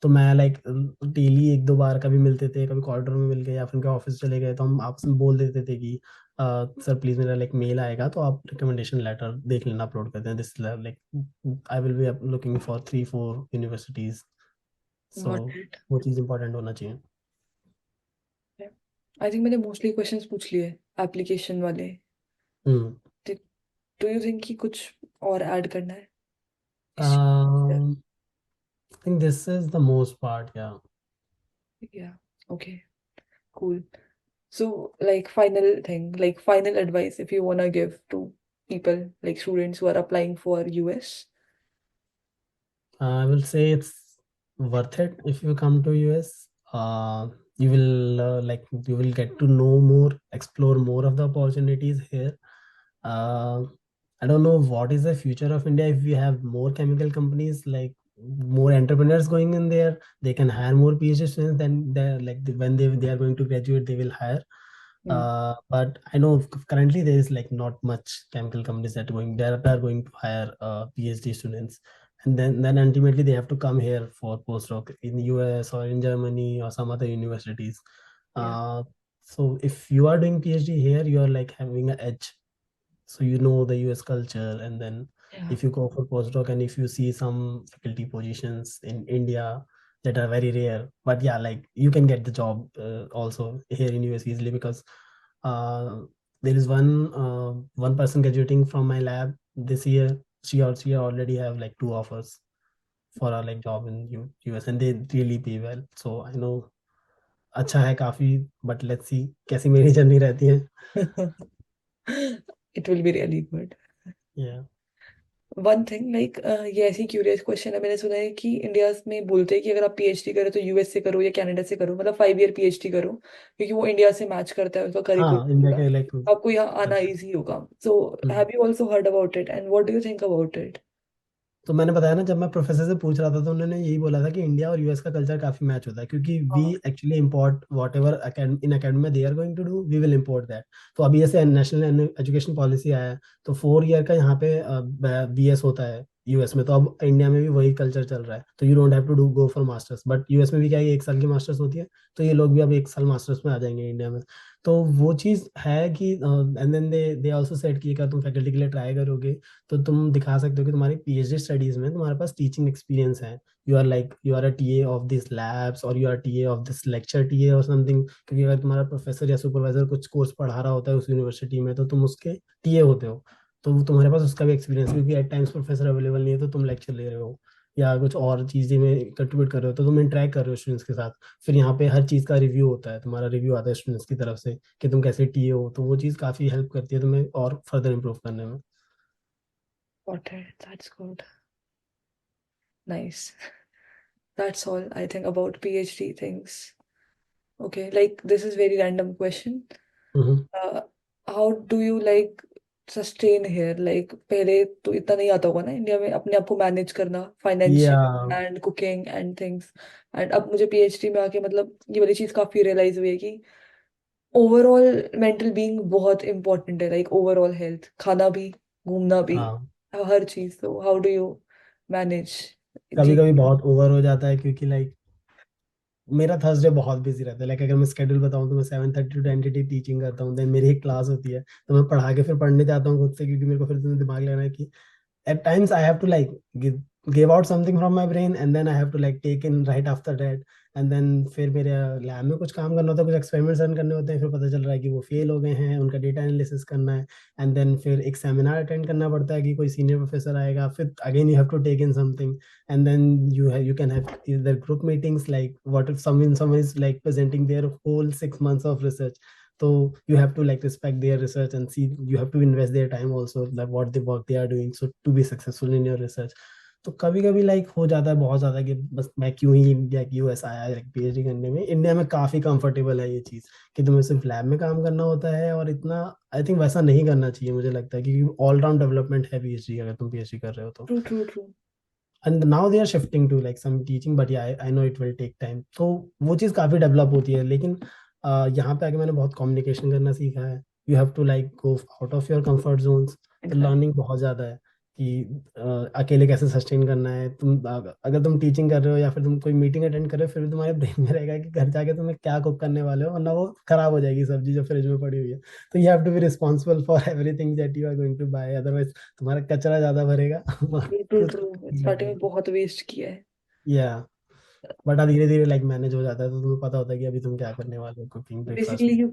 B: तो मैं लाइक डेली एक दो बार कभी मिलते थे, कभी कॉरिडोर में मिल गए या फिर उनके ऑफिस चले गए, तो हम आपस में बोल देते थे कि सर प्लीज मेरा लाइक मेल आएगा तो आप रिकमेंडेशन लेटर देख लेना, अपलोड करते हैं this like I will be looking for 3-4 universities. So
A: got it.
B: वो चीज़ इंपॉर्टेंट होना चाहिए।
A: आई थिंक मैंने मोस्टली क्वेश्चंस पूछ लिए एप्लीकेशन वाले।
B: हम्म।
A: डू यू थिंक कि कुछ और ऐड करना है इस?
B: I think this is the most part या।
A: या okay, cool. So, like, final thing, like, final advice if you want to give to people, like students who are applying for US.
B: I will say it's worth it if you come to US. You will you will get to know more, explore more of the opportunities here. Uh, I don't know what is the future of India if we have more chemical companies, like more entrepreneurs going in there. They can hire more PhD students. Then they're when they are going to graduate, they will hire.
A: Hmm.
B: But I know currently there is like not much chemical companies that are going to hire PhD students, and then ultimately they have to come here for postdoc in US or in Germany or some other universities.
A: Yeah,
B: Uh, so if you are doing PhD here, you are like having an edge, so you know the US culture. And then
A: yeah,
B: if you go for postdoc and if you see some faculty positions in India that are very rare, but yeah, like you can get the job also here in US easily, because uh, there is one person graduating from my lab this year. She already have like 2 offers for a like job in US, and they really pay well. So I know अच्छा है काफी, but let's see कैसी मेरी journey रहती है।
A: it will be really good.
B: Yeah.
A: One thing like ये ऐसी curious question है, मैंने सुना है कि इंडिया में बोलते हैं कि अगर आप पीएचडी करो तो यूएस से करो या कनाडा से करो, मतलब 5 ईयर पीएचडी करो, क्योंकि वो इंडिया से मैच करता है, उसका
B: हाँ,
A: करिकुलम
B: इंडिया
A: पूरा,
B: के लाइक।
A: आपको यहाँ आना इजी होगा। So
B: hmm.
A: Have you also heard about it and what do you think about it?
B: तो मैंने बताया ना, जब मैं प्रोफेसर से पूछ रहा था तो उन्होंने यही बोला था कि इंडिया और यूएस का कल्चर काफी मैच होता है, क्योंकि वी
A: हाँ।
B: Actually import whatever in academy they are going to do, we will import that. तो अभी जैसे नेशनल एजुकेशन पॉलिसी आया है, तो 4 ईयर का यहाँ पे बीएस होता है यूएस में, तो अब इंडिया में भी वही कल्चर चल रहा है, तो you don't have to do go for masters. But US में भी क्या है, 1 साल की मास्टर्स होती है, तो ये लोग भी अब 1 साल मास्टर्स में आ जाएंगे इंडिया में। तो वो चीज़ है कि and then they also said कि अगर तुम फैकल्टी के लिए ट्राई करोगे तो तुम दिखा सकते हो कि तुम्हारी पीएचडी स्टडीज में तुम्हारे पास टीचिंग एक्सपीरियंस है। You are a TA of this labs, और you are TA of this lecture TA और समथिंग, क्योंकि अगर तुम्हारा प्रोफेसर या सुपरवाइजर कुछ कोर्स पढ़ा रहा होता है उस यूनिवर्सिटी में, तो तुम उसके टीए होते हो। तो तुम्हारे पास उसका भी एक्सपीरियंस, क्योंकि एट टाइम्स प्रोफेसर अवेलेबल नहीं है तो तुम लेक्चर ले रहे हो या कुछ और चीज़ें में कंट्रीब्यूट कर रहे हो, तो तुम इंटरेक्ट कर रहे हो स्टूडेंट्स के साथ। फिर यहाँ पे हर चीज़ का रिव्यू होता है, तुम्हारा रिव्यू आता है स्टूडेंट्स की तरफ से कि तुम कैसे टीए हो, तो वो चीज़ काफ़ी हेल्प करती है तुम्हें और फर्दर इम्प्रूव करने में।
A: Got it. That's good. Nice. That's all I think about PhD things. Okay, like this is very random question.
B: Hmm.
A: Uh, how do you like sustain here? Like पहले तो इतना नहीं आता होगा ना इंडिया में अपने आप को मैनेज करना,
B: या
A: financial and cooking and things. And अब मुझे पीएचडी में आके मतलब ये वाली चीज काफी रियलाइज हुई है कि ओवरऑल मेंटल बीइंग बहुत इंपॉर्टेंट है, लाइक ओवरऑल हेल्थ, खाना भी, घूमना भी,
B: हाँ,
A: हर चीज। तो हाउ डू यू मैनेज?
B: कभी
A: जी।
B: कभी बहुत ओवर हो जाता है, क्योंकि लाइक मेरा थर्सडे बहुत बिजी रहता है। लाइक अगर मैं स्केड्यूल बताऊं तो मैं 7:30 to 10:30 टीचिंग करता हूँ, देन मेरी एक क्लास होती है, तो मैं पढ़ा के फिर पढ़ने जाता हूँ खुद से, क्योंकि मेरे को फिर दिमाग लगाना है कि at times I have to like give out something from my brain, and then I have to like take in right after that, and then फिर मेरे लैब में कुछ काम करना होता है, कुछ एक्सपेरिमेंट्स रन करने होते हैं, फिर पता चल रहा है कि वो फेल हो गए हैं, उनका डेटा एनालिसिस करना है। एंड देन फिर एक सेमिनार अटेंड करना पड़ता है कि कोई सीनियर प्रोफेसर आएगा, फिर again you have to take in something. And then you can have either group meetings, like what if someone is like presenting their whole 6 months of research, so you have to like respect their research and see, you have to invest their time also, like what the work they are doing, so to be successful in your research। तो कभी कभी like हो जाता है बहुत ज्यादा कि बस मैं क्यों ही इंडिया की यूएस आया लाइक पीएचडी करने में। इंडिया में काफी कंफर्टेबल है ये चीज कि तुम्हें सिर्फ लैब में काम करना होता है, और इतना आई थिंक वैसा नहीं करना चाहिए मुझे लगता है, क्योंकि ऑल राउंड डेवलपमेंट है पीएचडी, अगर तुम पीएचडी कर रहे हो तो।
A: True true true.
B: And now they are shifting to like some teaching, but I know it will take time, तो वो चीज़ काफ़ी डेवलप होती है। लेकिन यहाँ पे आके मैंने बहुत कम्युनिकेशन करना सीखा है। You have to like go out of your comfort zones, तो
A: एग्जैक्ट।
B: लर्निंग बहुत ज़्यादा है कि अकेले कैसे सस्टेन करना है। अगर तुम टीचिंग कर रहे हो या फिर तुम कोई मीटिंग अटेंड कर रहे हो, फिर भी तुम्हारे ब्रेन में रहेगा कि घर जाके तुम्हें क्या कुक करने वाले हो, वरना वो खराब हो जाएगी सब्जी जो फ्रिज में पड़ी हुई है। तो you have to be responsible for everything that you are going to buy, otherwise तुम्हारा कचरा ज़्यादा भरेगा
A: ट्रू ट्रू
B: तो
A: ट्रू।
B: नहीं
A: स्टार्टिंग में
B: लगेगा।
A: बहुत वेस्ट किया है।
B: या बट धीरे धीरे लाइक मैनेज हो जाता है, तो तुम्हें पता होता है कि अभी तुम क्या करने वाले हो कुकिंग ब्रेकफास्ट
A: बेसिकली
B: में।
A: You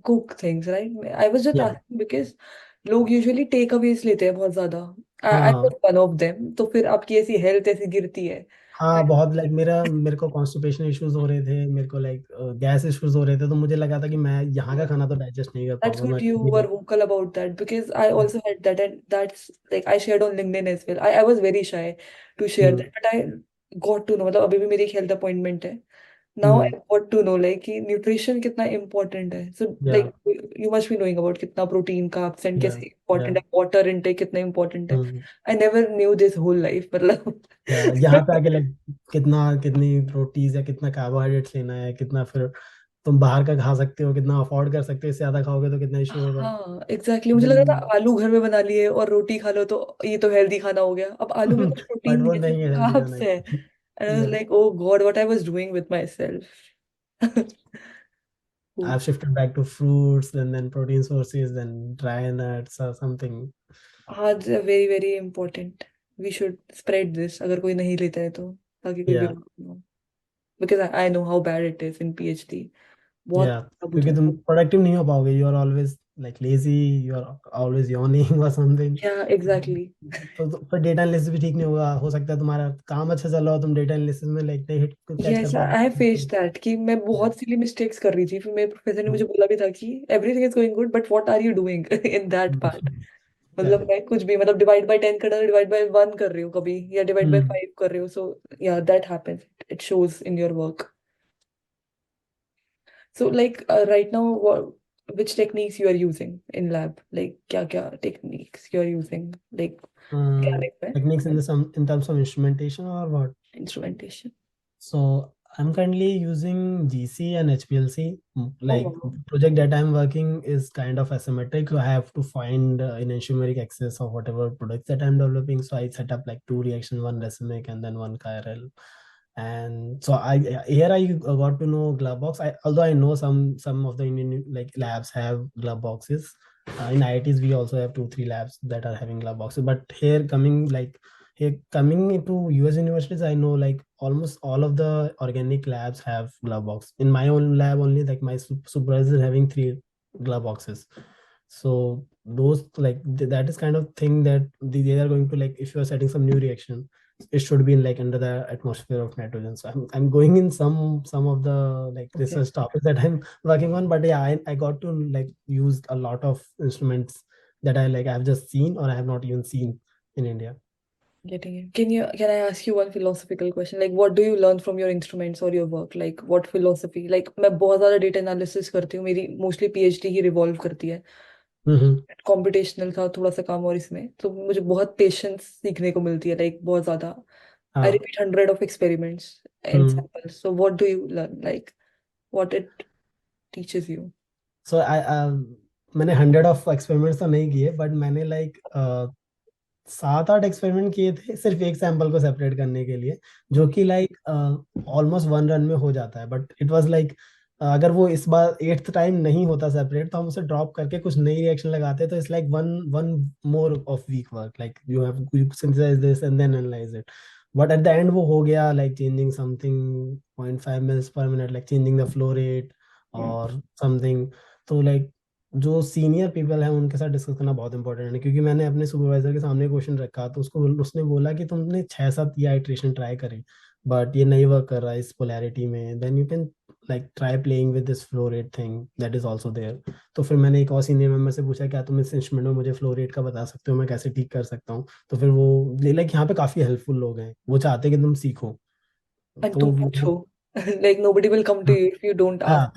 A: cook things right? I was just
B: या
A: आस्किंग बिकॉज लोग यूजुअली टेक अवेज लेते हैं बहुत ज्यादा। आई
B: हाँ,
A: वाज वन ऑफ देम, तो फिर आपकी ऐसी हेल्थ ऐसी गिरती है।
B: हाँ बहुत लाइक मेरे को कॉन्स्टिपेशन इश्यूज हो रहे थे, मेरे को लाइक गैस इश्यूज हो रहे थे, तो मुझे लगा था कि मैं यहाँ का खाना तो डाइजेस्ट नहीं कर
A: That's
B: पाऊंगा मैं
A: good you
B: कभी
A: were
B: का।
A: vocal about that because I also had that, and that's like I shared on LinkedIn as well. I was very shy to share
B: hmm.
A: that, but I got to know, मतलब अभी भी मेरी एक health appointment है। Now I
B: hmm.
A: got to know like कि nutrition कितना important है। So
B: या
A: like you must be knowing about कितना प्रोटीन का एंड
B: या
A: कैसे
B: या
A: इम्पोर्टेंट है, वाटर इनटेक कितना इम्पोर्टेंट है।
B: हम्म।
A: I never knew this whole life मतलब।
B: या यहाँ पे आके लाइक कितना कितनी रोटीज या कितना कार्बोहाइड्रेट्स लेना है, कितना फिर तुम बाहर का खा सकते हो, कितना अफोर्ड कर सकते हो, इससे ज्यादा खाओगे तो कितना इशू होगा।
A: हाँ एग्जैक्टली, मुझे लगा था
B: देन
A: आलू घर में बना लिए और रोटी खा लो तो ये तो हेल्दी खाना हो गया। अब आलू में कुछ
B: बट
A: प्रोटीन
B: वो
A: नहीं है,
B: नहीं
A: सिर्फ
B: है हेल्दी खाना
A: कार्ब्स है। एंड आई वाज
B: या
A: like oh God what I was doing with my self.
B: I've shifted back to fruits and then protein sources, then dry nuts or something.
A: हाँ, very very important. We should spread this अगर कोई नहीं लेता है तो, ताकि कोई
B: Yeah,
A: बीमार ना हो। Because I know how bad it is in PhD. बहुत
B: yeah.
A: अब
B: क्योंकि
A: होता
B: तुम प्रोडक्टिव नहीं हो पाओगे, you are always like lazy, you are always yawning or something।
A: है। या एग्जैक्टली।
B: तो फिर डेटा एनालिसिस भी ठीक नहीं होगा। हो सकता है तुम्हारा काम अच्छा चल रहा हो, तुम डेटा एनालिसिस में लाइक नहीं हिट कैच कर
A: यस
B: पाओगे।
A: आई फेस दैट कि मैं
B: Yeah,
A: बहुत सिली मिस्टेक्स कर रही थी, फिर मेरे प्रोफेसर ने
B: हम्म,
A: मुझे बोला भी था कि everything is going good but what are you doing in that part. मतलब
B: correct.
A: मैं कुछ भी मतलब डिवाइड बाय 10 करना, डिवाइड बाय 1 कर रही हूँ कभी, या डिवाइड बाय
B: Hmm.
A: 5 कर रही हूँ, सो या that happens, it shows in your work. So like right now, which techniques you are using in lab, like क्या क्या techniques you are using, like organic
B: Techniques in
A: में
B: the some in terms of instrumentation or what?
A: instrumentation.
B: So I'm currently using GC and HPLC.
A: Oh
B: Like
A: wow.
B: project that I'm working is kind of asymmetric. So I have to find enantiomeric access of whatever products that I'm developing. So I set up like two reaction, one racemic and then one chiral. And so I here I got to know glove box. Although I know some of the Indian like labs have glove boxes. In IITs we also have 2 3 labs that are having glove boxes. But here coming into US universities, I know like almost all of the organic labs have glove box. In my own lab only, like my supervisor is having 3 glove boxes. So those like that is kind of thing that they are going to like if you are setting some new reaction, it should be in like under the atmosphere of nitrogen. So I'm going in some of the like
A: Okay,
B: research topics that I'm working on. But yeah, I got to like use a lot of instruments that I've just seen or I have not even seen in India.
A: getting it. Can I ask you one philosophical question, like what do you learn from your instruments or your work, like what philosophy, like मैं बहुत ज्यादा data analysis करती हूँ, मेरी mostly PhD ही revolve करती है,
B: Mm-hmm.
A: Computational था थोड़ा सा काम, और इसमें तो मुझे बहुत पेशेंस सीखने को मिलती है, लाइक बहुत ज्यादा. आई
B: हाँ.
A: Repeat 100 of experiments and
B: Hmm.
A: samples, so what do you learn, like what it teaches you?
B: So मैंने 100 of experiments तो नहीं किए बट मैंने लाइक 7 8 एक्सपेरिमेंट किए थे सिर्फ एक सैंपल को सेपरेट करने के लिए जो कि लाइक ऑलमोस्ट 1 रन में हो जाता है बट इट वाज लाइक अगर वो इस बार 8th टाइम नहीं होता सेपरेट तो हम उसे ड्रॉप करके कुछ नई रिएक्शन लगाते तो it's like one one more of week work like you synthesize this and then analyze it but at the end वो हो गया like changing something 0.5 mils per minute like changing the flow rate
A: Yeah.
B: और something तो like जो senior people है उनके साथ discuss करना बहुत इंपॉर्टेंट है क्योंकि मैंने अपने सुपरवाइजर के सामने क्वेश्चन रखा तो उसने बोला कि तुमने 6 7 ये आइट्रेशन ट्राई करी बट ये नहीं वर्क कर रहा है इस पोलैरिटी में then you can like try playing with this flow rate thing that is also there तो फिर मैंने एक और सीनियर मेंबर से पूछा क्या तुम इस इंस्ट्रूमेंट में मुझे फ्लो रेट का बता सकते हो मैं कैसे ठीक कर सकता हूँ तो फिर वो लाइक यहाँ पे काफी हेल्पफुल लोग हैं वो चाहते हैं कि तुम सीखो
A: And
B: तो
A: तुम पूछो, like nobody will come to you if you don't
B: हाँ
A: ask.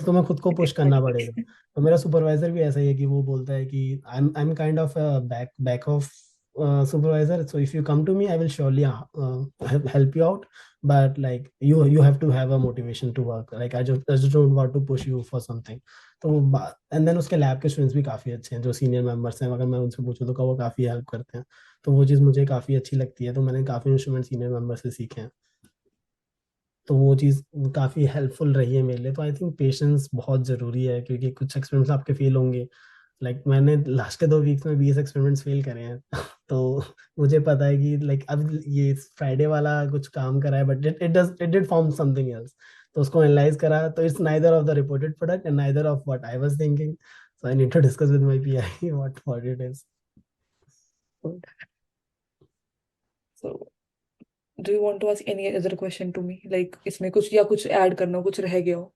B: तुम्हें खुद को पुश करना पड़ेगा तो मेरा सुपरवाइजर भी ऐसा ही है कि वो बोलता है कि I am kind of back of supervisor so if you come to me I will surely help you out but like you have to have a motivation to work like I just don't want to push you for something तो and then उसके lab के students भी काफी अच्छे हैं जो senior members हैं अगर मैं उनसे पूछूं तो वो काफी हेल्प करते हैं तो वो चीज़ मुझे काफी अच्छी लगती है तो मैंने काफी इंस्ट्रूमेंट सीनियर मेंबर से सीखे हैं तो वो चीज़ काफ़ी हेल्पफुल रही है मेरे लिए तो आई थिंक पेशेंस बहुत ज़रूरी है क्योंकि कुछ एक्सपेरिमेंट्स आपके फेल होंगे लाइक मैंने लास्ट के 2 वीक्स में 20 एक्सपेरिमेंट्स फेल करे हैं तो मुझे पता है कि लाइक अब ये फ्राइडे वाला कुछ काम करा है but it did form something else तो उसको एनालाइज करा तो it's neither of the reported product and neither of what I was thinking so I need to discuss with my PI what it is
A: Good. So do you want to ask any other question to me, like इसमें कुछ या कुछ add करना हो, कुछ रह गया हो?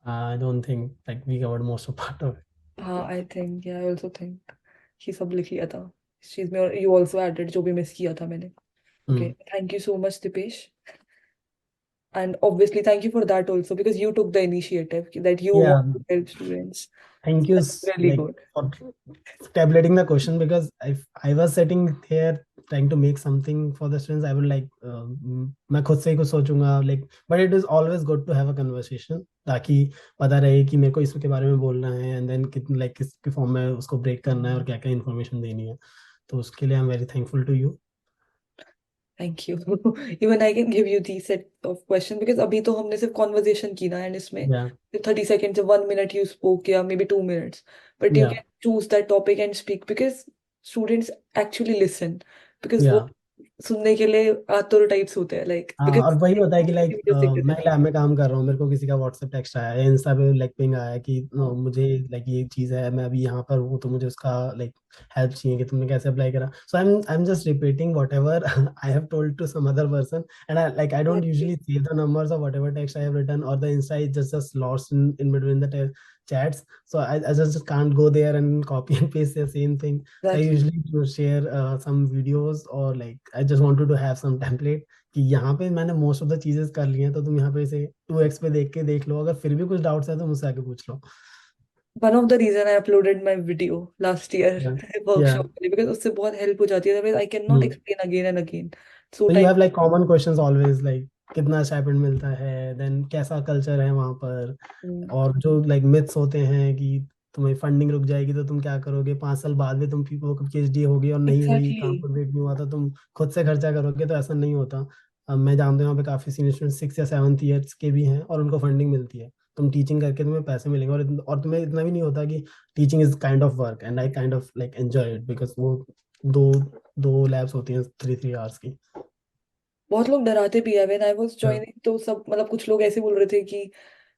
B: I don't think like we covered most of part of
A: हाँ, आई थिंक, या आई ऑल्सो थिंक कि सब लिख लिया था इस चीज में, और यू ऑल्सो एडेड जो भी मिस किया था मैंने. Okay,
B: it
A: thank you so much Dipesh. And obviously, thank you for that also, because you took the initiative that you
B: या
A: want to help students.
B: thank
A: So
B: you
A: that's really
B: like
A: good.
B: for tabulating the question because if I was sitting here trying to make something for the students, I would like मैं खुद से ही कुछ सोचूंगा like but it is always good to have a conversation ताकि पता रहे कि मेरे को इसके बारे में बोलना है and then कितने like किस फॉर्म में उसको ब्रेक करना है और क्या क्या इन्फॉर्मेशन देनी है तो उसके लिए I am very thankful to you
A: Thank you. Even I can give you these set of questions, because अभी तो हमने सिर्फ conversation की ना, and इसमें
B: या
A: 30 seconds or 1 minute you spoke, या maybe 2 minutes, but you
B: या
A: can choose that topic and speak, because students actually listen, because
B: या
A: वो सुनने के लिए आतुर टाइप्स होते हैं, like
B: हाँ और
A: because
B: वही होता है कि लाइक
A: videos देखते
B: मैं
A: थे.
B: लैब में काम कर रहा हूँ मेरे को किसी का व्हाट्सएप टेक्स्ट आया है इंस्टा पे लाइक पिंग आया कि
A: हाँ.
B: मुझे लाइक ये चीज़ है मैं अभी यहाँ पर हूँ तो मुझे उसका लाइक हेल्प चाहिए कि तुमने कैसे अप्लाई करा so I am just repeating whatever I have told to some other person and I don't usually save the numbers of whatever text I have written और the insta is just lost in between the chats, so I just can't go there and copy and paste the same thing. I
A: Exactly.
B: usually do share some videos, or like I just wanted to have some template कि यहाँ पे मैंने most of the चीजेस कर ली हैं, तो तुम यहाँ पे इसे 2x पे देख के देख लो, अगर फिर भी कुछ डाउट्स है तो मुझसे आके पूछ लो.
A: One of the reason I uploaded my video last year
B: Yeah. Yeah.
A: workshop के लिए, because उससे बहुत help हो जाती है, otherwise I cannot
B: Hmm.
A: explain again and again. So
B: So you
A: time.
B: have like common questions always, like कितना stipend मिलता है, देन कैसा कल्चर है वहाँ पर,
A: Mm.
B: और जो लाइक मिथ्स होते हैं कि तुम्हें फंडिंग रुक जाएगी तो तुम क्या करोगे, 5 साल बाद भी तुम पीएचडी होगी और नहीं हुई, काम
A: Exactly.
B: कंप्लीट नहीं हुआ तो तुम खुद से खर्चा करोगे, तो ऐसा नहीं होता. अब मैं जानता हूँ यहाँ पे काफी सीनियर स्टूडेंट 6 या 7 ईयर्स के भी हैं और उनको फंडिंग मिलती है. तुम टीचिंग करके तुम्हें पैसे मिलेंगे, और तुम्हें इतना भी नहीं होता कि teaching is kind of work, and I kind of like enjoy it, because वो दो दो लैब्स होती हैं 3 3 आवर्स की.
A: बहुत लोग डराते भी है. व्हेन आई वाज
B: हाँ.
A: जॉइनिंग तो सब मतलब कुछ लोग ऐसे बोल रहे थे कि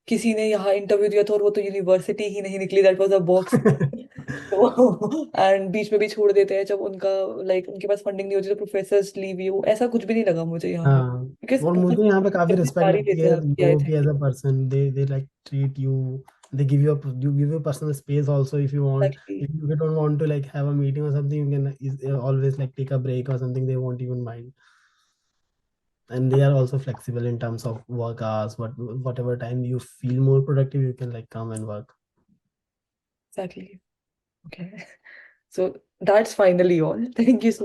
A: किसी ने यहाँ इंटरव्यू दिया था और वो तो यूनिवर्सिटी ही नहीं निकली, दैट वाज अ बॉक्स. तो एंड बीच में भी छोड़ देते हैं जब उनका लाइक उनके पास फंडिंग नहीं होती, तो प्रोफेसर लीव यू, ऐसा कुछ भी नहीं लगा मुझे यहाँ पे,
B: हाँ,
A: बिकॉज
B: और
A: बहुत
B: मुझे यहाँ पे काफी रिस्पेक्ट
A: जिम्मेदारी
B: लगती
A: लेते
B: है
A: हैं आपकी, आई
B: लोगों की
A: think.
B: As a person. They like treat you, they give you you give you personal space also if you want.
A: Exactly.
B: If you don't want to like have a meeting or something, you can always like take a break or something, they won't even mind. And they are also flexible in terms of work hours, whatever time you feel more productive, you can like come and work.
A: Exactly. Okay. So that's finally all. Thank you so